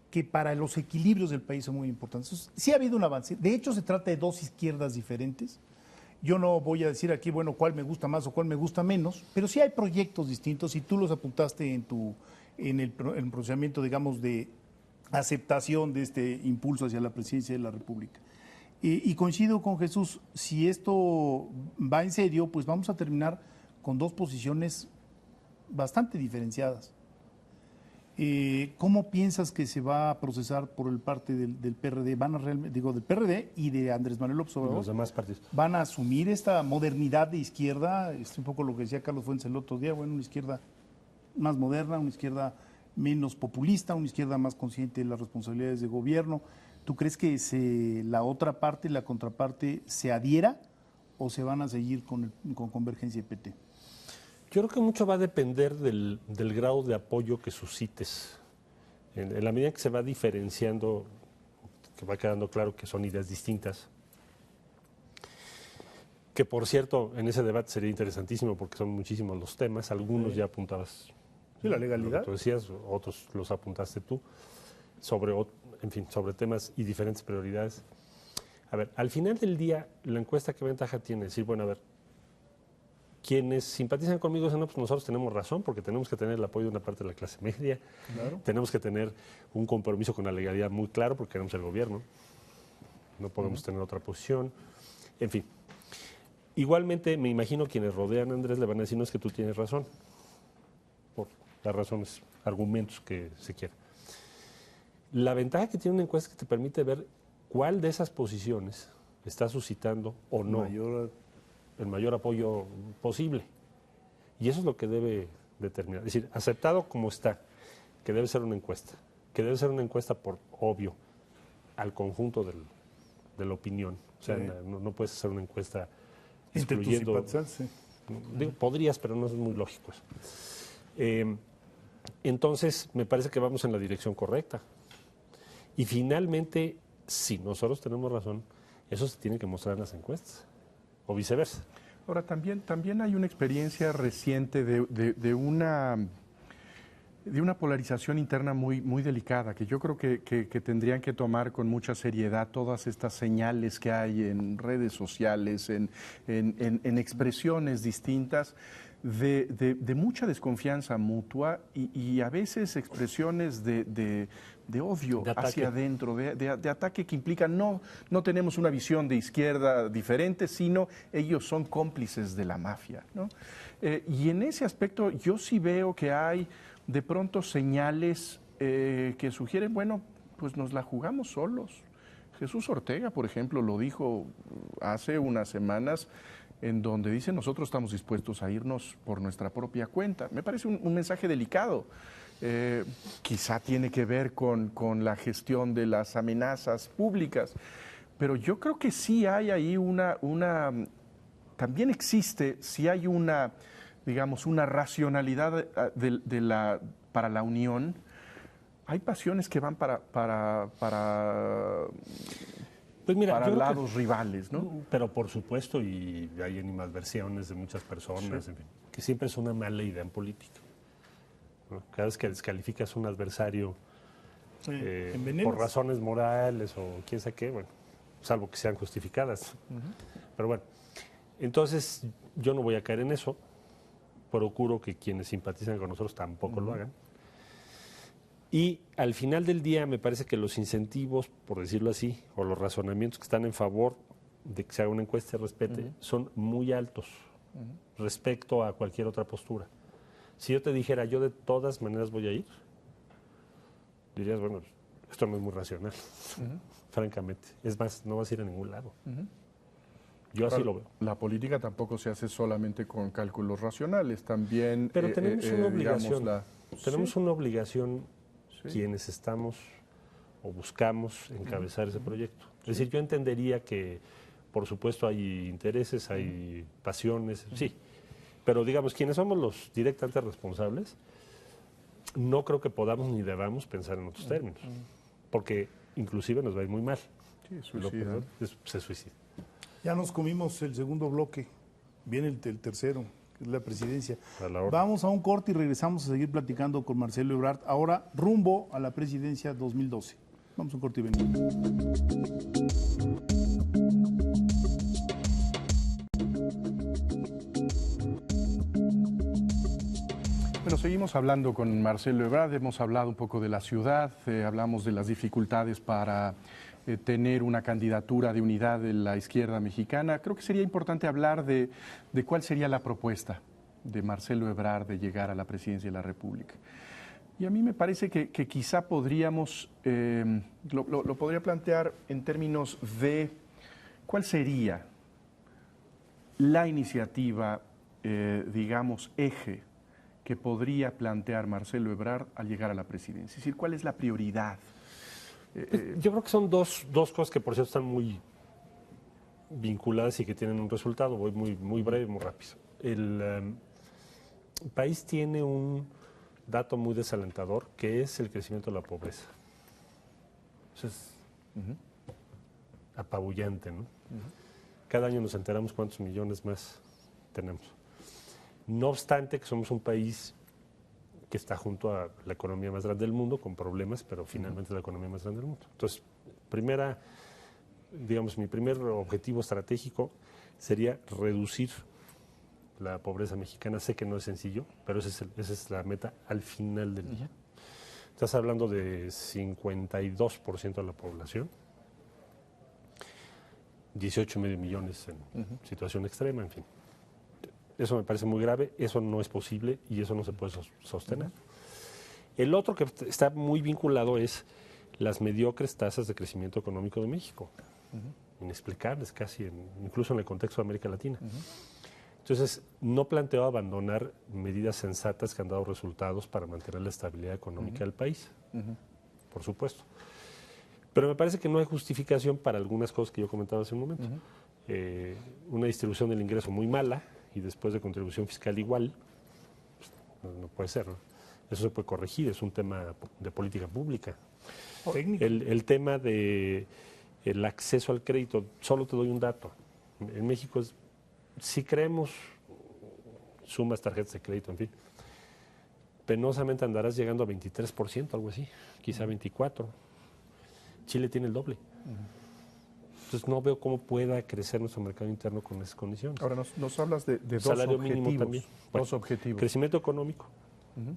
que para los equilibrios del país son muy importantes. Entonces, sí ha habido un avance. De hecho, se trata de dos izquierdas diferentes. Yo no voy a decir aquí, bueno, cuál me gusta más o cuál me gusta menos, pero sí hay proyectos distintos y tú los apuntaste en el procedimiento, digamos, de aceptación de este impulso hacia la presidencia de la República. Y coincido con Jesús, si esto va en serio, pues vamos a terminar con dos posiciones bastante diferenciadas. ¿Cómo piensas que se va a procesar por el parte del PRD? Del PRD y de Andrés Manuel López Obrador. Los demás partidos. ¿Van a asumir esta modernidad de izquierda? Es un poco lo que decía Carlos Fuentes el otro día, bueno, una izquierda más moderna, una izquierda menos populista, una izquierda más consciente de las responsabilidades de gobierno. ¿Tú crees que la otra parte, la contraparte, se adhiera o se van a seguir con Convergencia y PT? Yo creo que mucho va a depender del grado de apoyo que suscites. En la medida que se va diferenciando, que va quedando claro que son ideas distintas, que por cierto, en ese debate sería interesantísimo porque son muchísimos los temas, algunos ya apuntabas. Sí, la legalidad. Tú decías, otros los apuntaste tú, sobre temas y diferentes prioridades. A ver, al final del día, la encuesta, ¿qué ventaja tiene? Decir, bueno, a ver, quienes simpatizan conmigo dicen, no, pues nosotros tenemos razón porque tenemos que tener el apoyo de una parte de la clase media, claro. Tenemos que tener un compromiso con la legalidad muy claro porque queremos el gobierno, no podemos tener otra posición, en fin. Igualmente, me imagino quienes rodean a Andrés le van a decir, no es que tú tienes razón, las razones, argumentos que se quiera. La ventaja que tiene una encuesta es que te permite ver cuál de esas posiciones está suscitando o no el mayor apoyo posible. Y eso es lo que debe determinar. Es decir, aceptado como está, que debe ser una encuesta, que debe ser una encuesta por obvio al conjunto de la opinión. O sea, no puedes hacer una encuesta excluyendo. Digo, podrías, pero no es muy lógico eso. Entonces, me parece que vamos en la dirección correcta. Y finalmente, si nosotros tenemos razón, eso se tiene que mostrar en las encuestas, o viceversa. Ahora, también hay una experiencia reciente de una polarización interna muy delicada, que yo creo que tendrían que tomar con mucha seriedad todas estas señales que hay en redes sociales, en expresiones distintas, de mucha desconfianza mutua y a veces expresiones de odio hacia adentro, de ataque que implica no tenemos una visión de izquierda diferente, sino ellos son cómplices de la mafia, ¿no? Y en ese aspecto yo sí veo que hay de pronto señales que sugieren, bueno, pues nos la jugamos solos. Jesús Ortega, por ejemplo, lo dijo hace unas semanas, en donde dice nosotros estamos dispuestos a irnos por nuestra propia cuenta. Me parece un mensaje delicado. Quizá tiene que ver con la gestión de las amenazas públicas, pero yo creo que sí hay ahí también existe, sí hay digamos, una racionalidad para la unión. Hay pasiones que van para pues mira, para lados rivales, ¿no? Pero por supuesto, y hay animadversiones de muchas personas, sí, en fin, que siempre es una mala idea en política, ¿no? Cada vez que descalificas a un adversario por razones morales o quién sabe qué, bueno, salvo que sean justificadas. Pero bueno, entonces yo no voy a caer en eso. Procuro que quienes simpatizan con nosotros tampoco lo hagan. Y al final del día me parece que los incentivos, por decirlo así, o los razonamientos que están en favor de que se haga una encuesta y respete, son muy altos respecto a cualquier otra postura. Si yo te dijera, yo de todas maneras voy a ir, dirías, bueno, esto no es muy racional, francamente. Es más, no vas a ir a ningún lado. Yo así lo veo. La política tampoco se hace solamente con cálculos racionales, también... Pero tenemos una obligación. Tenemos ¿sí? una obligación quienes estamos o buscamos encabezar ese proyecto. Es decir, yo entendería que, por supuesto, hay intereses, hay pasiones, sí, pero digamos, quienes somos los directamente responsables, no creo que podamos ni debamos pensar en otros términos, porque inclusive nos va a ir muy mal. Sí, se suicida. Ya nos comimos el segundo bloque, viene el tercero, que es la presidencia. A Vamos a un corte y regresamos a seguir platicando con Marcelo Ebrard, ahora rumbo a la presidencia 2012. Vamos a un corte y venimos. Bueno, seguimos hablando con Marcelo Ebrard, hemos hablado un poco de la ciudad, hablamos de las dificultades para tener una candidatura de unidad de la izquierda mexicana. Creo que sería importante hablar de cuál sería la propuesta de Marcelo Ebrard de llegar a la presidencia de la República. Y a mí me parece que quizá podríamos, lo podría plantear en términos de cuál sería la iniciativa, digamos, eje que podría plantear Marcelo Ebrard al llegar a la presidencia. Es decir, ¿cuál es la prioridad? Yo creo que son dos cosas que por cierto están muy vinculadas y que tienen un resultado. Voy muy breve, muy rápido. El país tiene un dato muy desalentador, que es el crecimiento de la pobreza. Eso es apabullante, ¿no? Cada año nos enteramos cuántos millones más tenemos. No obstante que somos un país que está junto a la economía más grande del mundo, con problemas, pero finalmente es la economía más grande del mundo. Entonces, mi primer objetivo estratégico sería reducir la pobreza mexicana. Sé que no es sencillo, pero esa es la meta al final del día. Estás hablando de 52% de la población, 18,5 millones en situación extrema, en fin. Eso me parece muy grave, eso no es posible y eso no se puede sostener. El otro que está muy vinculado es las mediocres tasas de crecimiento económico de México, inexplicables casi, incluso en el contexto de América Latina. Entonces, no planteo abandonar medidas sensatas que han dado resultados para mantener la estabilidad económica del país, por supuesto. Pero me parece que no hay justificación para algunas cosas que yo comentaba hace un momento. Una distribución del ingreso muy mala y después de contribución fiscal igual, pues, no puede ser, ¿no? Eso se puede corregir, es un tema de política pública. El tema de el acceso al crédito, solo te doy un dato. En México si creemos sumas, tarjetas de crédito, en fin, penosamente andarás llegando a 23%, algo así, quizá 24%. Chile tiene el doble. Entonces no veo cómo pueda crecer nuestro mercado interno con esas condiciones. Ahora nos hablas de dos Salario objetivos. mínimo también. Bueno, Dos objetivos. Crecimiento económico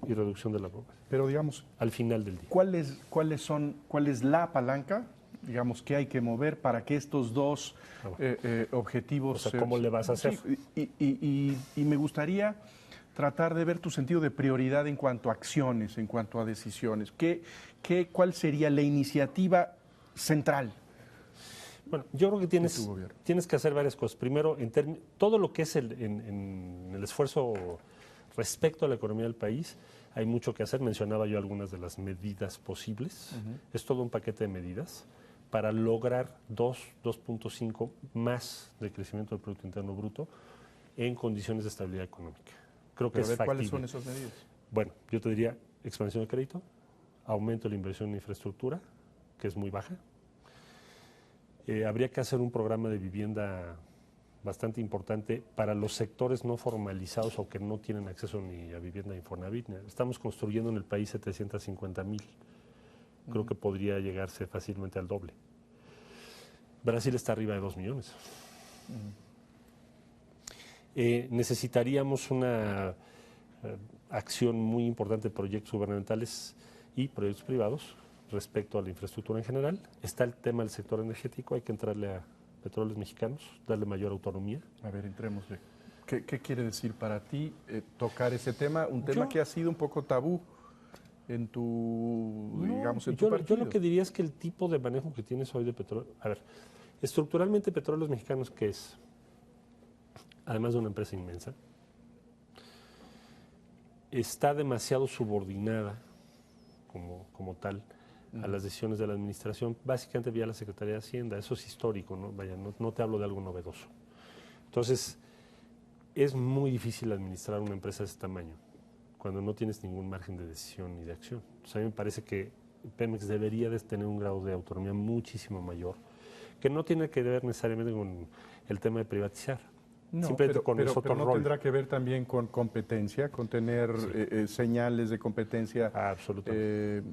y reducción de la pobreza. Pero digamos, Al final del día. ¿cuál es la palanca, digamos, que hay que mover para que estos dos objetivos... O sea, ¿cómo le vas a hacer? Sí, y me gustaría tratar de ver tu sentido de prioridad en cuanto a acciones, en cuanto a decisiones. ¿Cuál sería la iniciativa central? Bueno, yo creo que tu gobierno? tienes que hacer varias cosas. Primero, todo lo que es en el esfuerzo respecto a la economía del país, hay mucho que hacer. Mencionaba yo algunas de las medidas posibles. Es todo un paquete de medidas para lograr 2.5 más de crecimiento del Producto Interno Bruto en condiciones de estabilidad económica. Creo que Pero es a ver, factible. ¿cuáles son esas medidas? Bueno, yo te diría expansión de crédito, aumento de la inversión en infraestructura, que es muy baja. Habría que hacer un programa de vivienda bastante importante para los sectores no formalizados o que no tienen acceso ni a vivienda de Infonavit. Estamos construyendo en el país 750,000. Creo que podría llegarse fácilmente al doble. Brasil está arriba de 2 millones. Necesitaríamos una acción muy importante de proyectos gubernamentales y proyectos privados respecto a la infraestructura en general. Está el tema del sector energético, hay que entrarle a Petróleos Mexicanos, darle mayor autonomía. A ver, entrémosle. ¿Qué quiere decir para ti tocar ese tema? Un tema que ha sido un poco tabú en tu, digamos, en tu partido. Yo lo que diría es que el tipo de manejo que tienes hoy de petróleo... A ver, estructuralmente Petróleos Mexicanos, ¿qué es? Además de una empresa inmensa, está demasiado subordinada como tal a las decisiones de la administración, básicamente vía la Secretaría de Hacienda. Eso es histórico, ¿no? Vaya, no te hablo de algo novedoso. Entonces, es muy difícil administrar una empresa de ese tamaño cuando no tienes ningún margen de decisión ni de acción. Entonces, a mí me parece que Pemex debería de tener un grado de autonomía muchísimo mayor, que no tiene que ver necesariamente con el tema de privatizar. No, simplemente con pero otro no rol. tendrá que ver también con competencia, con tener señales de competencia absolutamente.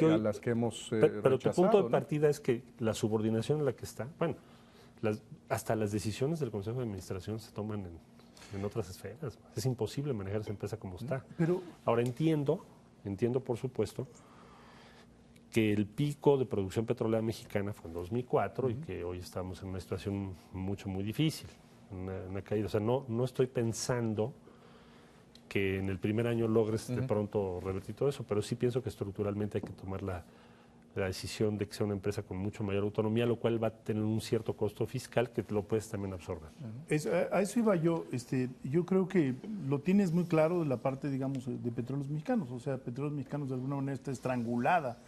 A las que hemos pero tu punto de ¿no? partida es que la subordinación en la que está, bueno, hasta las decisiones del Consejo de Administración se toman en otras esferas. Es imposible manejar esa empresa como está. Pero Ahora entiendo por supuesto, que el pico de producción petrolera mexicana fue en 2004 y que hoy estamos en una situación muy difícil. Una caída. O sea, no estoy pensando que en el primer año logres de pronto revertir todo eso, pero sí pienso que estructuralmente hay que tomar la decisión de que sea una empresa con mucho mayor autonomía, lo cual va a tener un cierto costo fiscal que lo puedes también absorber. a eso iba yo. Yo creo que lo tienes muy claro de la parte, digamos, de Petróleos Mexicanos. O sea, Petróleos Mexicanos de alguna manera está estrangulada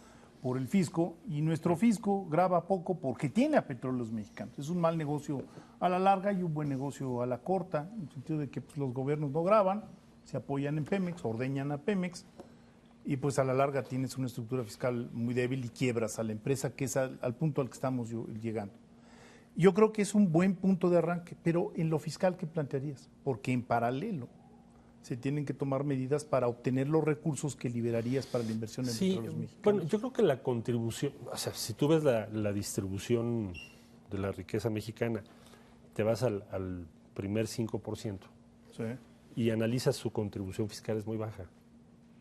por el fisco y nuestro fisco graba poco porque tiene a Petróleos Mexicanos. Es un mal negocio a la larga y un buen negocio a la corta, en el sentido de que pues, los gobiernos no graban, se apoyan en Pemex, ordeñan a Pemex y pues a la larga tienes una estructura fiscal muy débil y quiebras a la empresa, que es al punto al que estamos llegando. Yo creo que es un buen punto de arranque, pero en lo fiscal, ¿qué plantearías? Porque en paralelo se tienen que tomar medidas para obtener los recursos que liberarías para la inversión en Petróleos Mexicanos. Bueno, yo creo que la contribución, o sea, si tú ves la distribución de la riqueza mexicana, te vas al primer 5% Sí. y analizas su contribución fiscal, es muy baja.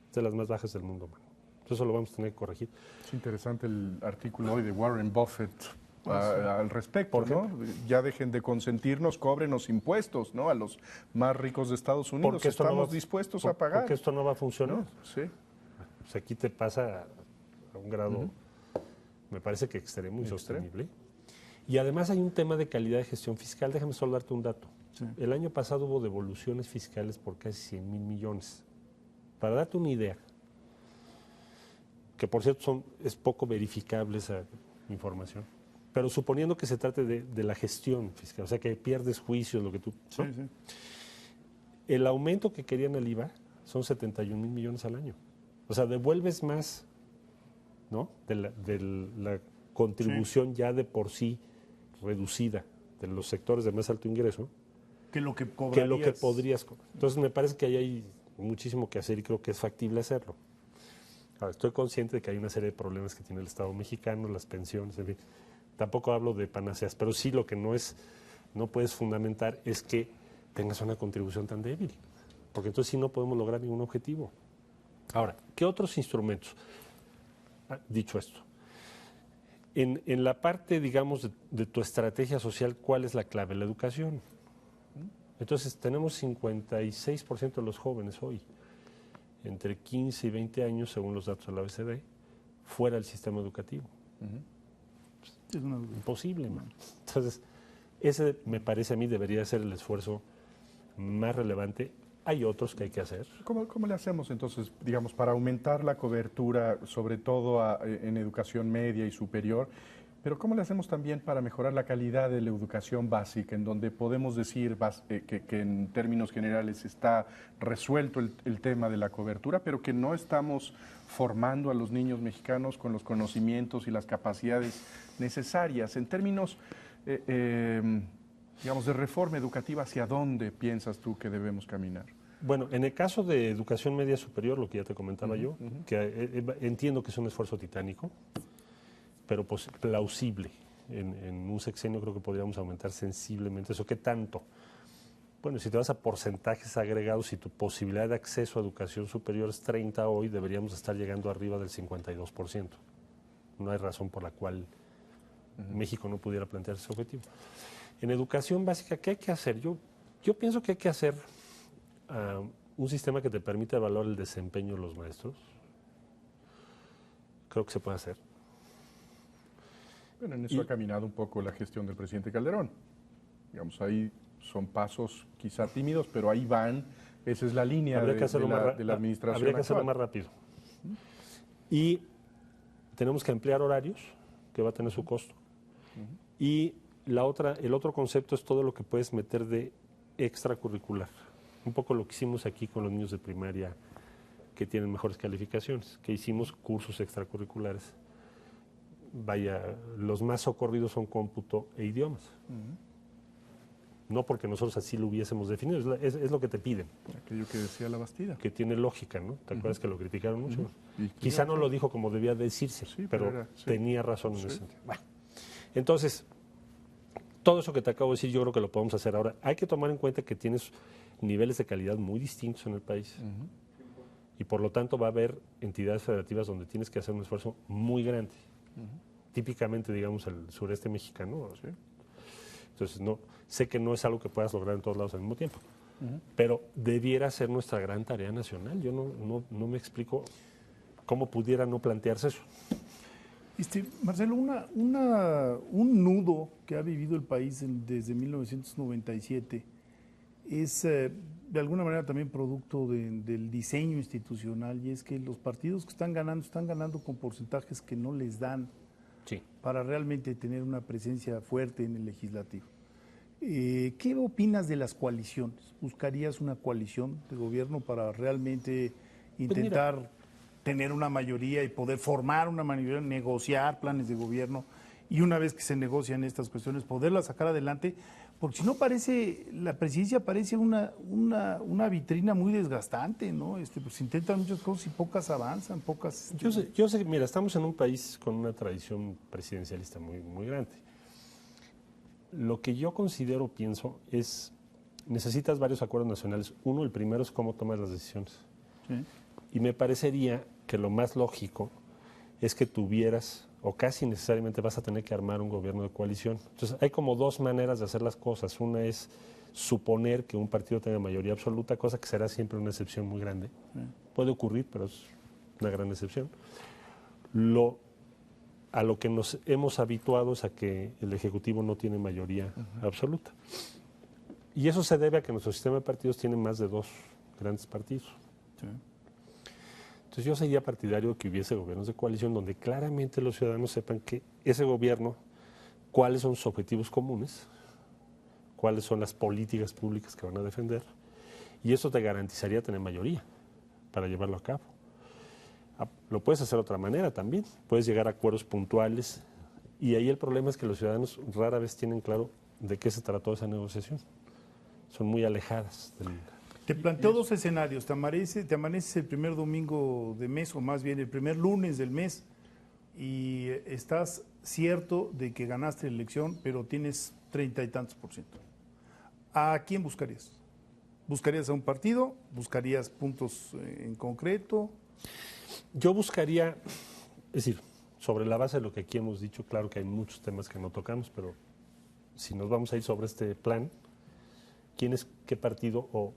Es de las más bajas del mundo, mano. Eso lo vamos a tener que corregir. Es interesante el artículo hoy de Warren Buffett al respecto, ¿no? Ya dejen de consentirnos, cóbrenos impuestos, ¿no? A los más ricos de Estados Unidos. Porque esto estamos no va, dispuestos a pagar. Porque esto no va a funcionar. ¿No? Sí. Pues aquí te pasa a un grado, me parece que extremo, insostenible. Y además hay un tema de calidad de gestión fiscal. Déjame solo darte un dato. Sí. El año pasado hubo devoluciones fiscales por casi 100,000 millones. Para darte una idea, que por cierto es poco verificable esa información, pero suponiendo que se trate de la gestión fiscal, o sea que pierdes juicios, lo que tú... Sí, ¿no? sí. El aumento que querían al IVA son 71,000 millones al año. O sea, devuelves más, ¿no? De la contribución ya de por sí reducida de los sectores de más alto ingreso Que lo que que cobrarías. lo que podrías cobrar. Entonces me parece que ahí hay muchísimo que hacer y creo que es factible hacerlo. Ahora, estoy consciente de que hay una serie de problemas que tiene el Estado mexicano, las pensiones, en fin. Tampoco hablo de panaceas, pero sí lo que no puedes fundamentar es que tengas una contribución tan débil, porque entonces sí no podemos lograr ningún objetivo. Ahora, ¿qué otros instrumentos? Dicho esto, en la parte, digamos, de tu estrategia social, ¿cuál es la clave? La educación. Entonces, tenemos 56% de los jóvenes hoy, entre 15 y 20 años, según los datos de la OECD, fuera del sistema educativo. Es una- Imposible, man. Entonces, ese me parece a mí debería ser el esfuerzo más relevante. Hay otros que hay que hacer. ¿Cómo le hacemos entonces, digamos, para aumentar la cobertura, sobre todo en educación media y superior? Pero ¿cómo le hacemos también para mejorar la calidad de la educación básica, en donde podemos decir que en términos generales está resuelto el tema de la cobertura, pero que no estamos formando a los niños mexicanos con los conocimientos y las capacidades necesarias? En términos, digamos, de reforma educativa, ¿hacia dónde piensas tú que debemos caminar? Bueno, en el caso de educación media superior, lo que ya te comentaba yo, que entiendo que es un esfuerzo titánico, pero pues, plausible. En un sexenio creo que podríamos aumentar sensiblemente eso. ¿Qué tanto? Bueno, si te vas a porcentajes agregados y tu posibilidad de acceso a educación superior es 30 hoy, deberíamos estar llegando arriba del 52%. No hay razón por la cual México no pudiera plantear ese objetivo. En educación básica, ¿qué hay que hacer? Yo pienso que hay que hacer un sistema que te permita evaluar el desempeño de los maestros. Creo que se puede hacer. Bueno, en eso ha caminado un poco la gestión del presidente Calderón. Digamos, ahí son pasos quizá tímidos, pero ahí van. Esa es la línea de la administración Habría que hacerlo actual. más rápido. Y tenemos que ampliar horarios, que va a tener su costo. Y el otro concepto es todo lo que puedes meter de extracurricular. Un poco lo que hicimos aquí con los niños de primaria que tienen mejores calificaciones, que hicimos cursos extracurriculares. Vaya, los más socorridos son cómputo e idiomas. No porque nosotros así lo hubiésemos definido, es lo que te piden. Aquello que decía la Bastida. Que tiene lógica, ¿no? ¿Te acuerdas que lo criticaron mucho? Y Quizá no lo dijo como debía decirse, Sí, pero sí. tenía razón en Sí. ese sentido. Bueno, entonces, todo eso que te acabo de decir yo creo que lo podemos hacer ahora. Hay que tomar en cuenta que tienes niveles de calidad muy distintos en el país. Y por lo tanto va a haber entidades federativas donde tienes que hacer un esfuerzo muy grande. Típicamente, digamos, el sureste mexicano. Sí. Entonces, sé que no es algo que puedas lograr en todos lados al mismo tiempo, pero debiera ser nuestra gran tarea nacional. Yo no me explico cómo pudiera no plantearse eso. Marcelo, un nudo que ha vivido el país desde 1997 es de alguna manera también producto del diseño institucional, y es que los partidos que están ganando con porcentajes que no les dan Sí. para realmente tener una presencia fuerte en el legislativo. ¿Qué opinas de las coaliciones? ¿Buscarías una coalición de gobierno para realmente intentar tener una mayoría y poder formar una mayoría, negociar planes de gobierno y una vez que se negocian estas cuestiones, poderlas sacar adelante? Porque si no la presidencia parece una vitrina muy desgastante, ¿no? Pues intentan muchas cosas y pocas avanzan, pocas... Yo sé, mira, estamos en un país con una tradición presidencialista muy, muy grande. Lo que yo pienso es, necesitas varios acuerdos nacionales. Uno, el primero es cómo tomas las decisiones. Sí. Y me parecería que lo más lógico es que tuvieras o casi necesariamente vas a tener que armar un gobierno de coalición. Entonces, hay como dos maneras de hacer las cosas. Una es suponer que un partido tenga mayoría absoluta, cosa que será siempre una excepción muy grande. Puede ocurrir, pero es una gran excepción. A lo que nos hemos habituado es a que el Ejecutivo no tiene mayoría absoluta. Y eso se debe a que nuestro sistema de partidos tiene más de 2 grandes partidos. Sí. Entonces yo sería partidario de que hubiese gobiernos de coalición donde claramente los ciudadanos sepan que ese gobierno, cuáles son sus objetivos comunes, cuáles son las políticas públicas que van a defender, y eso te garantizaría tener mayoría para llevarlo a cabo. Lo puedes hacer de otra manera también, puedes llegar a acuerdos puntuales, y ahí el problema es que los ciudadanos rara vez tienen claro de qué se trató esa negociación. Son muy alejadas del... Te planteo 2 escenarios. Te amaneces el primer domingo de mes, o más bien el primer lunes del mes, y estás cierto de que ganaste la elección, pero tienes 30 y tantos %. ¿A quién buscarías? ¿Buscarías a un partido? ¿Buscarías puntos en concreto? Yo buscaría, es decir, sobre la base de lo que aquí hemos dicho, claro que hay muchos temas que no tocamos, pero si nos vamos a ir sobre este plan, qué partido o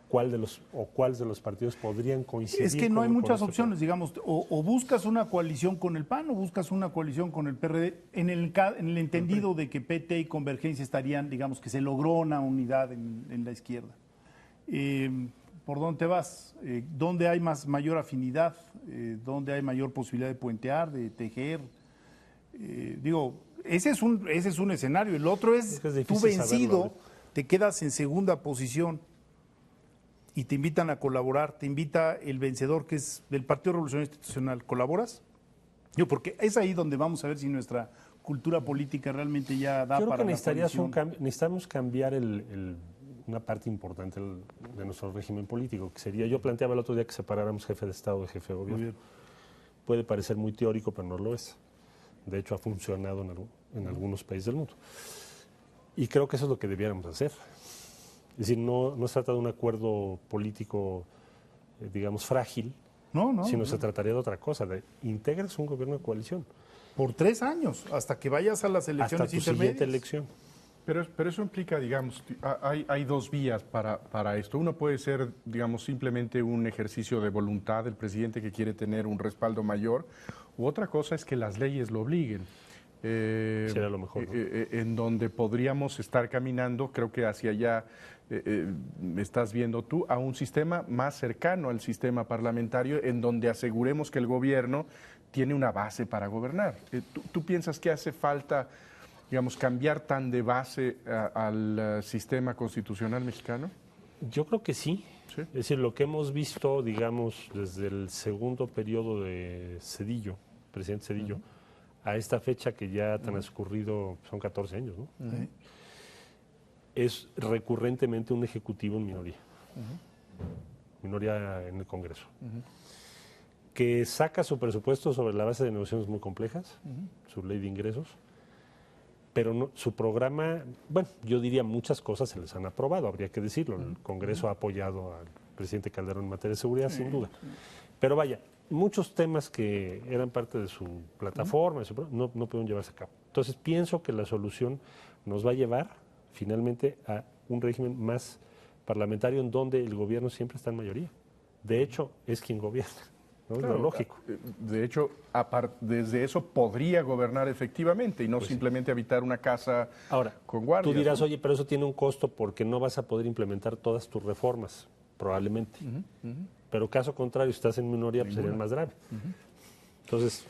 cuáles de los partidos podrían coincidir? Es que no hay muchas este opciones, digamos, o buscas una coalición con el PAN o buscas una coalición con el PRD, en el entendido de que PT y Convergencia estarían, digamos, que se logró una unidad en la izquierda. ¿Por dónde te vas? ¿Dónde hay mayor afinidad? ¿Dónde hay mayor posibilidad de puentear, de tejer? Ese es un escenario. El otro es tú vencido, saberlo. te quedas en segunda posición y te invitan a colaborar, te invita el vencedor, que es del Partido Revolucionario Institucional. ¿Colaboras? Porque es ahí donde vamos a ver si nuestra cultura política realmente ya da Yo creo para que la coalición. necesitamos cambiar una parte importante de nuestro régimen político, que sería, yo planteaba el otro día que separáramos jefe de Estado de jefe de gobierno. Puede parecer muy teórico, pero no lo es. De hecho, ha funcionado en algunos países del mundo. Y creo que eso es lo que debiéramos hacer. Es decir, no se trata de un acuerdo político, digamos, frágil, sino se trataría de otra cosa, de integres un gobierno de coalición. Por 3 años, hasta que vayas a las elecciones hasta tu intermedias. siguiente elección. Pero eso implica, digamos, hay 2 vías para esto. Uno puede ser, digamos, simplemente un ejercicio de voluntad del presidente que quiere tener un respaldo mayor, u otra cosa es que las leyes lo obliguen. Será lo mejor, ¿no? En donde podríamos estar caminando, creo que hacia allá estás viendo tú, a un sistema más cercano al sistema parlamentario, en donde aseguremos que el gobierno tiene una base para gobernar. ¿Tú piensas que hace falta, digamos, cambiar tan de base al sistema constitucional mexicano? Yo creo que sí. Sí. Es decir, lo que hemos visto, digamos, desde el segundo periodo de Zedillo, presidente Zedillo, a esta fecha que ya ha transcurrido, son 14 años, ¿no? Es recurrentemente un ejecutivo en minoría. Minoría en el Congreso. Que saca su presupuesto sobre la base de negociaciones muy complejas, su ley de ingresos, pero su programa, bueno, yo diría muchas cosas se les han aprobado, habría que decirlo. El Congreso ha apoyado al presidente Calderón en materia de seguridad, sin duda. Pero vaya, muchos temas que eran parte de su plataforma, no pudieron llevarse a cabo. Entonces pienso que la solución nos va a llevar finalmente a un régimen más parlamentario en donde el gobierno siempre está en mayoría. De hecho, es quien gobierna, ¿no? Claro, es lo lógico. De hecho, desde eso podría gobernar efectivamente y no simplemente habitar una casa con guardias. Tú dirás, oye, pero eso tiene un costo porque no vas a poder implementar todas tus reformas, probablemente. Pero caso contrario, si estás en minoría, pues sería más grave. Entonces...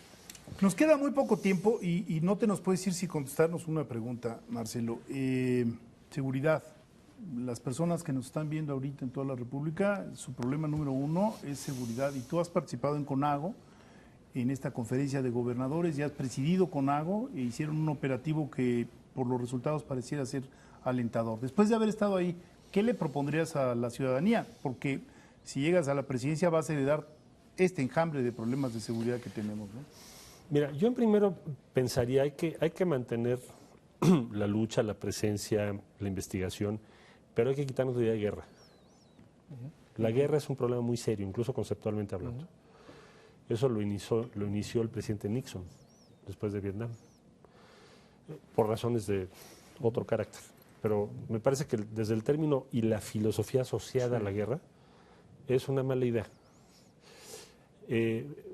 Nos queda muy poco tiempo y no te nos puedes ir sin contestarnos una pregunta, Marcelo. Seguridad. Las personas que nos están viendo ahorita en toda la República, su problema número 1 es seguridad. Y tú has participado en CONAGO, en esta conferencia de gobernadores, ya has presidido CONAGO e hicieron un operativo que por los resultados pareciera ser alentador. Después de haber estado ahí, ¿qué le propondrías a la ciudadanía? Porque si llegas a la presidencia vas a heredar este enjambre de problemas de seguridad que tenemos, ¿no? Mira, yo en primero pensaría hay que mantener la lucha, la presencia, la investigación, pero hay que quitarnos la idea de guerra. La guerra es un problema muy serio, incluso conceptualmente hablando. Eso lo inició el presidente Nixon. después de Vietnam, por razones de otro carácter. Pero me parece que desde el término y la filosofía asociada a la guerra es una mala idea.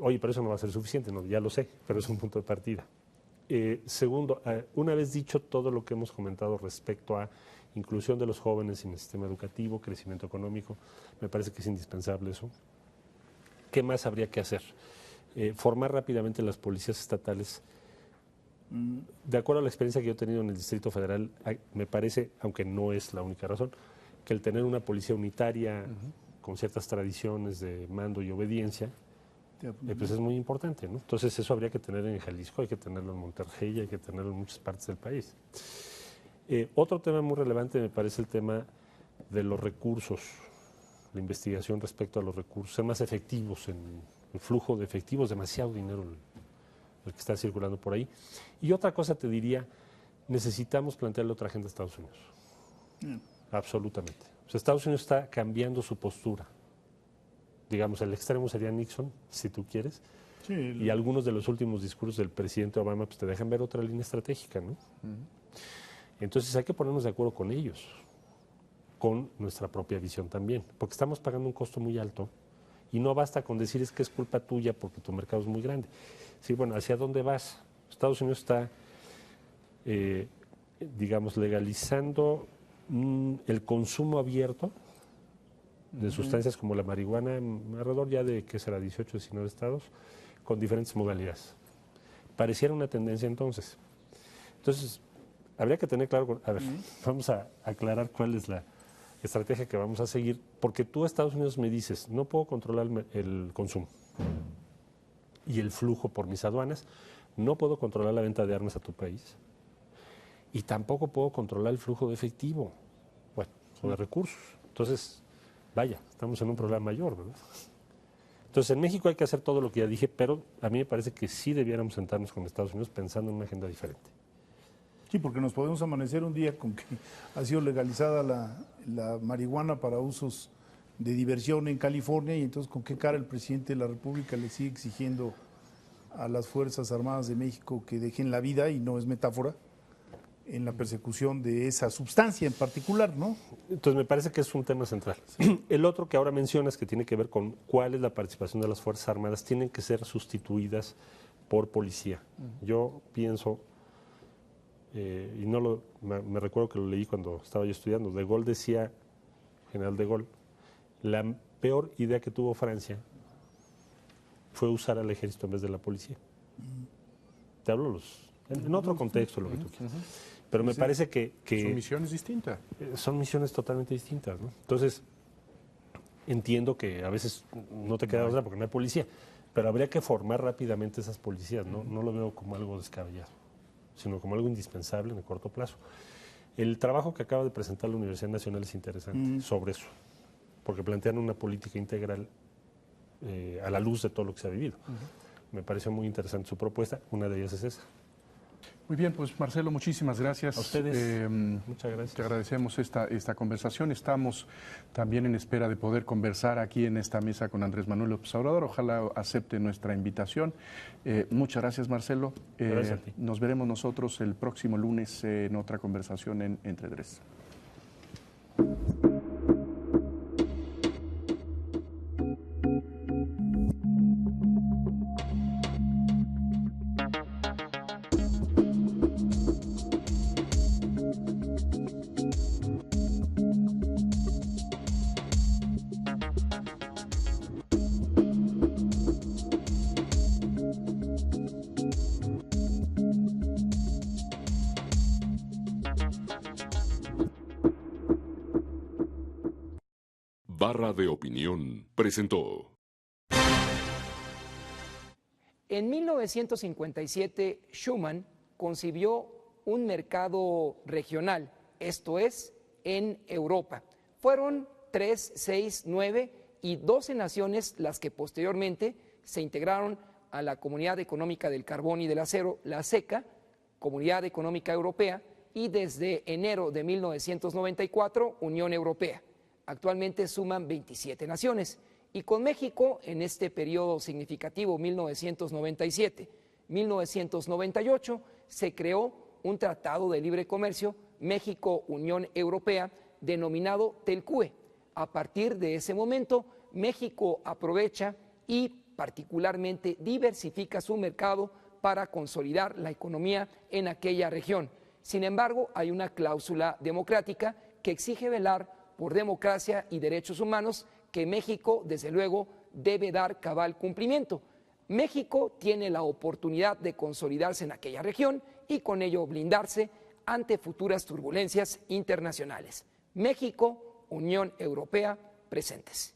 Oye, pero eso no va a ser suficiente, no, ya lo sé, pero es un punto de partida. Segundo, una vez dicho todo lo que hemos comentado respecto a inclusión de los jóvenes en el sistema educativo, crecimiento económico, me parece que es indispensable eso. ¿Qué más habría que hacer? Formar rápidamente las policías estatales. De acuerdo a la experiencia que yo he tenido en el Distrito Federal, me parece, aunque no es la única razón, que el tener una policía unitaria con ciertas tradiciones de mando y obediencia, pues es muy importante, ¿no? Entonces eso habría que tener en Jalisco, hay que tenerlo en Monterrey, hay que tenerlo en muchas partes del país. Otro tema muy relevante me parece el tema de los recursos, la investigación respecto a los recursos, ser más efectivos en el flujo de efectivos, demasiado dinero el que está circulando por ahí. Y otra cosa te diría, necesitamos plantearle otra agenda a Estados Unidos. Absolutamente. O sea, Estados Unidos está cambiando su postura. Digamos, el extremo sería Nixon, si tú quieres, Sí, y algunos de los últimos discursos del presidente Obama pues te dejan ver otra línea estratégica, ¿no? Entonces hay que ponernos de acuerdo con ellos, con nuestra propia visión también, porque estamos pagando un costo muy alto y no basta con decir es que es culpa tuya porque tu mercado es muy grande. Sí, bueno, ¿hacia dónde vas? Estados Unidos está, digamos, legalizando el consumo abierto de sustancias como la marihuana, alrededor ya de, ¿qué será?, 18, 19 estados, con diferentes modalidades. Pareciera una tendencia entonces. Entonces, habría que tener claro, a ver, vamos a aclarar cuál es la estrategia que vamos a seguir, porque tú a Estados Unidos me dices, no puedo controlar el consumo y el flujo por mis aduanas, no puedo controlar la venta de armas a tu país y tampoco puedo controlar el flujo de efectivo, bueno, o de recursos. Entonces, vaya, estamos en un problema mayor, ¿verdad? Entonces, en México hay que hacer todo lo que ya dije, pero a mí me parece que sí debiéramos sentarnos con Estados Unidos pensando en una agenda diferente. Sí, porque nos podemos amanecer un día con que ha sido legalizada la marihuana para usos de diversión en California y entonces con qué cara el presidente de la República le sigue exigiendo a las Fuerzas Armadas de México que dejen la vida, y no es metáfora, en la persecución de esa sustancia en particular, ¿no? Entonces me parece que es un tema central. Sí. El otro que ahora mencionas, que tiene que ver con cuál es la participación de las Fuerzas Armadas, tienen que ser sustituidas por policía. Yo pienso, y no me recuerdo que lo leí cuando estaba yo estudiando, De Gaulle decía, general De Gaulle, la peor idea que tuvo Francia fue usar al ejército en vez de la policía. Te hablo en otro contexto, lo que tú quieras. Pero me parece que son misiones distintas. Son misiones totalmente distintas, ¿no? Entonces, entiendo que a veces no te queda otra porque no hay policía, pero habría que formar rápidamente esas policías, ¿no? No lo veo como algo descabellado, sino como algo indispensable en el corto plazo. El trabajo que acaba de presentar la Universidad Nacional es interesante sobre eso, porque plantean una política integral a la luz de todo lo que se ha vivido. Me pareció muy interesante su propuesta, una de ellas es esa. Muy bien, pues Marcelo, muchísimas gracias. A ustedes, muchas gracias. Te agradecemos esta conversación. Estamos también en espera de poder conversar aquí en esta mesa con Andrés Manuel López Obrador. Ojalá acepte nuestra invitación. Muchas gracias, Marcelo. Gracias a ti. Nos veremos nosotros el próximo lunes en otra conversación en Entre Tres. Barra de Opinión presentó. En 1957, Schuman concibió un mercado regional, esto es, en Europa. Fueron 3, 6, 9 y 12 naciones las que posteriormente se integraron a la Comunidad Económica del Carbón y del Acero, la CECA, Comunidad Económica Europea, y desde enero de 1994, Unión Europea. Actualmente suman 27 naciones, y con México, en este periodo significativo, 1997, 1998 se creó un tratado de libre comercio México-Unión Europea denominado TELCUE. A partir de ese momento, México aprovecha y particularmente diversifica su mercado para consolidar la economía en aquella región. Sin embargo, hay una cláusula democrática que exige velar por democracia y derechos humanos que México, desde luego, debe dar cabal cumplimiento. México tiene la oportunidad de consolidarse en aquella región y con ello blindarse ante futuras turbulencias internacionales. México, Unión Europea, presentes.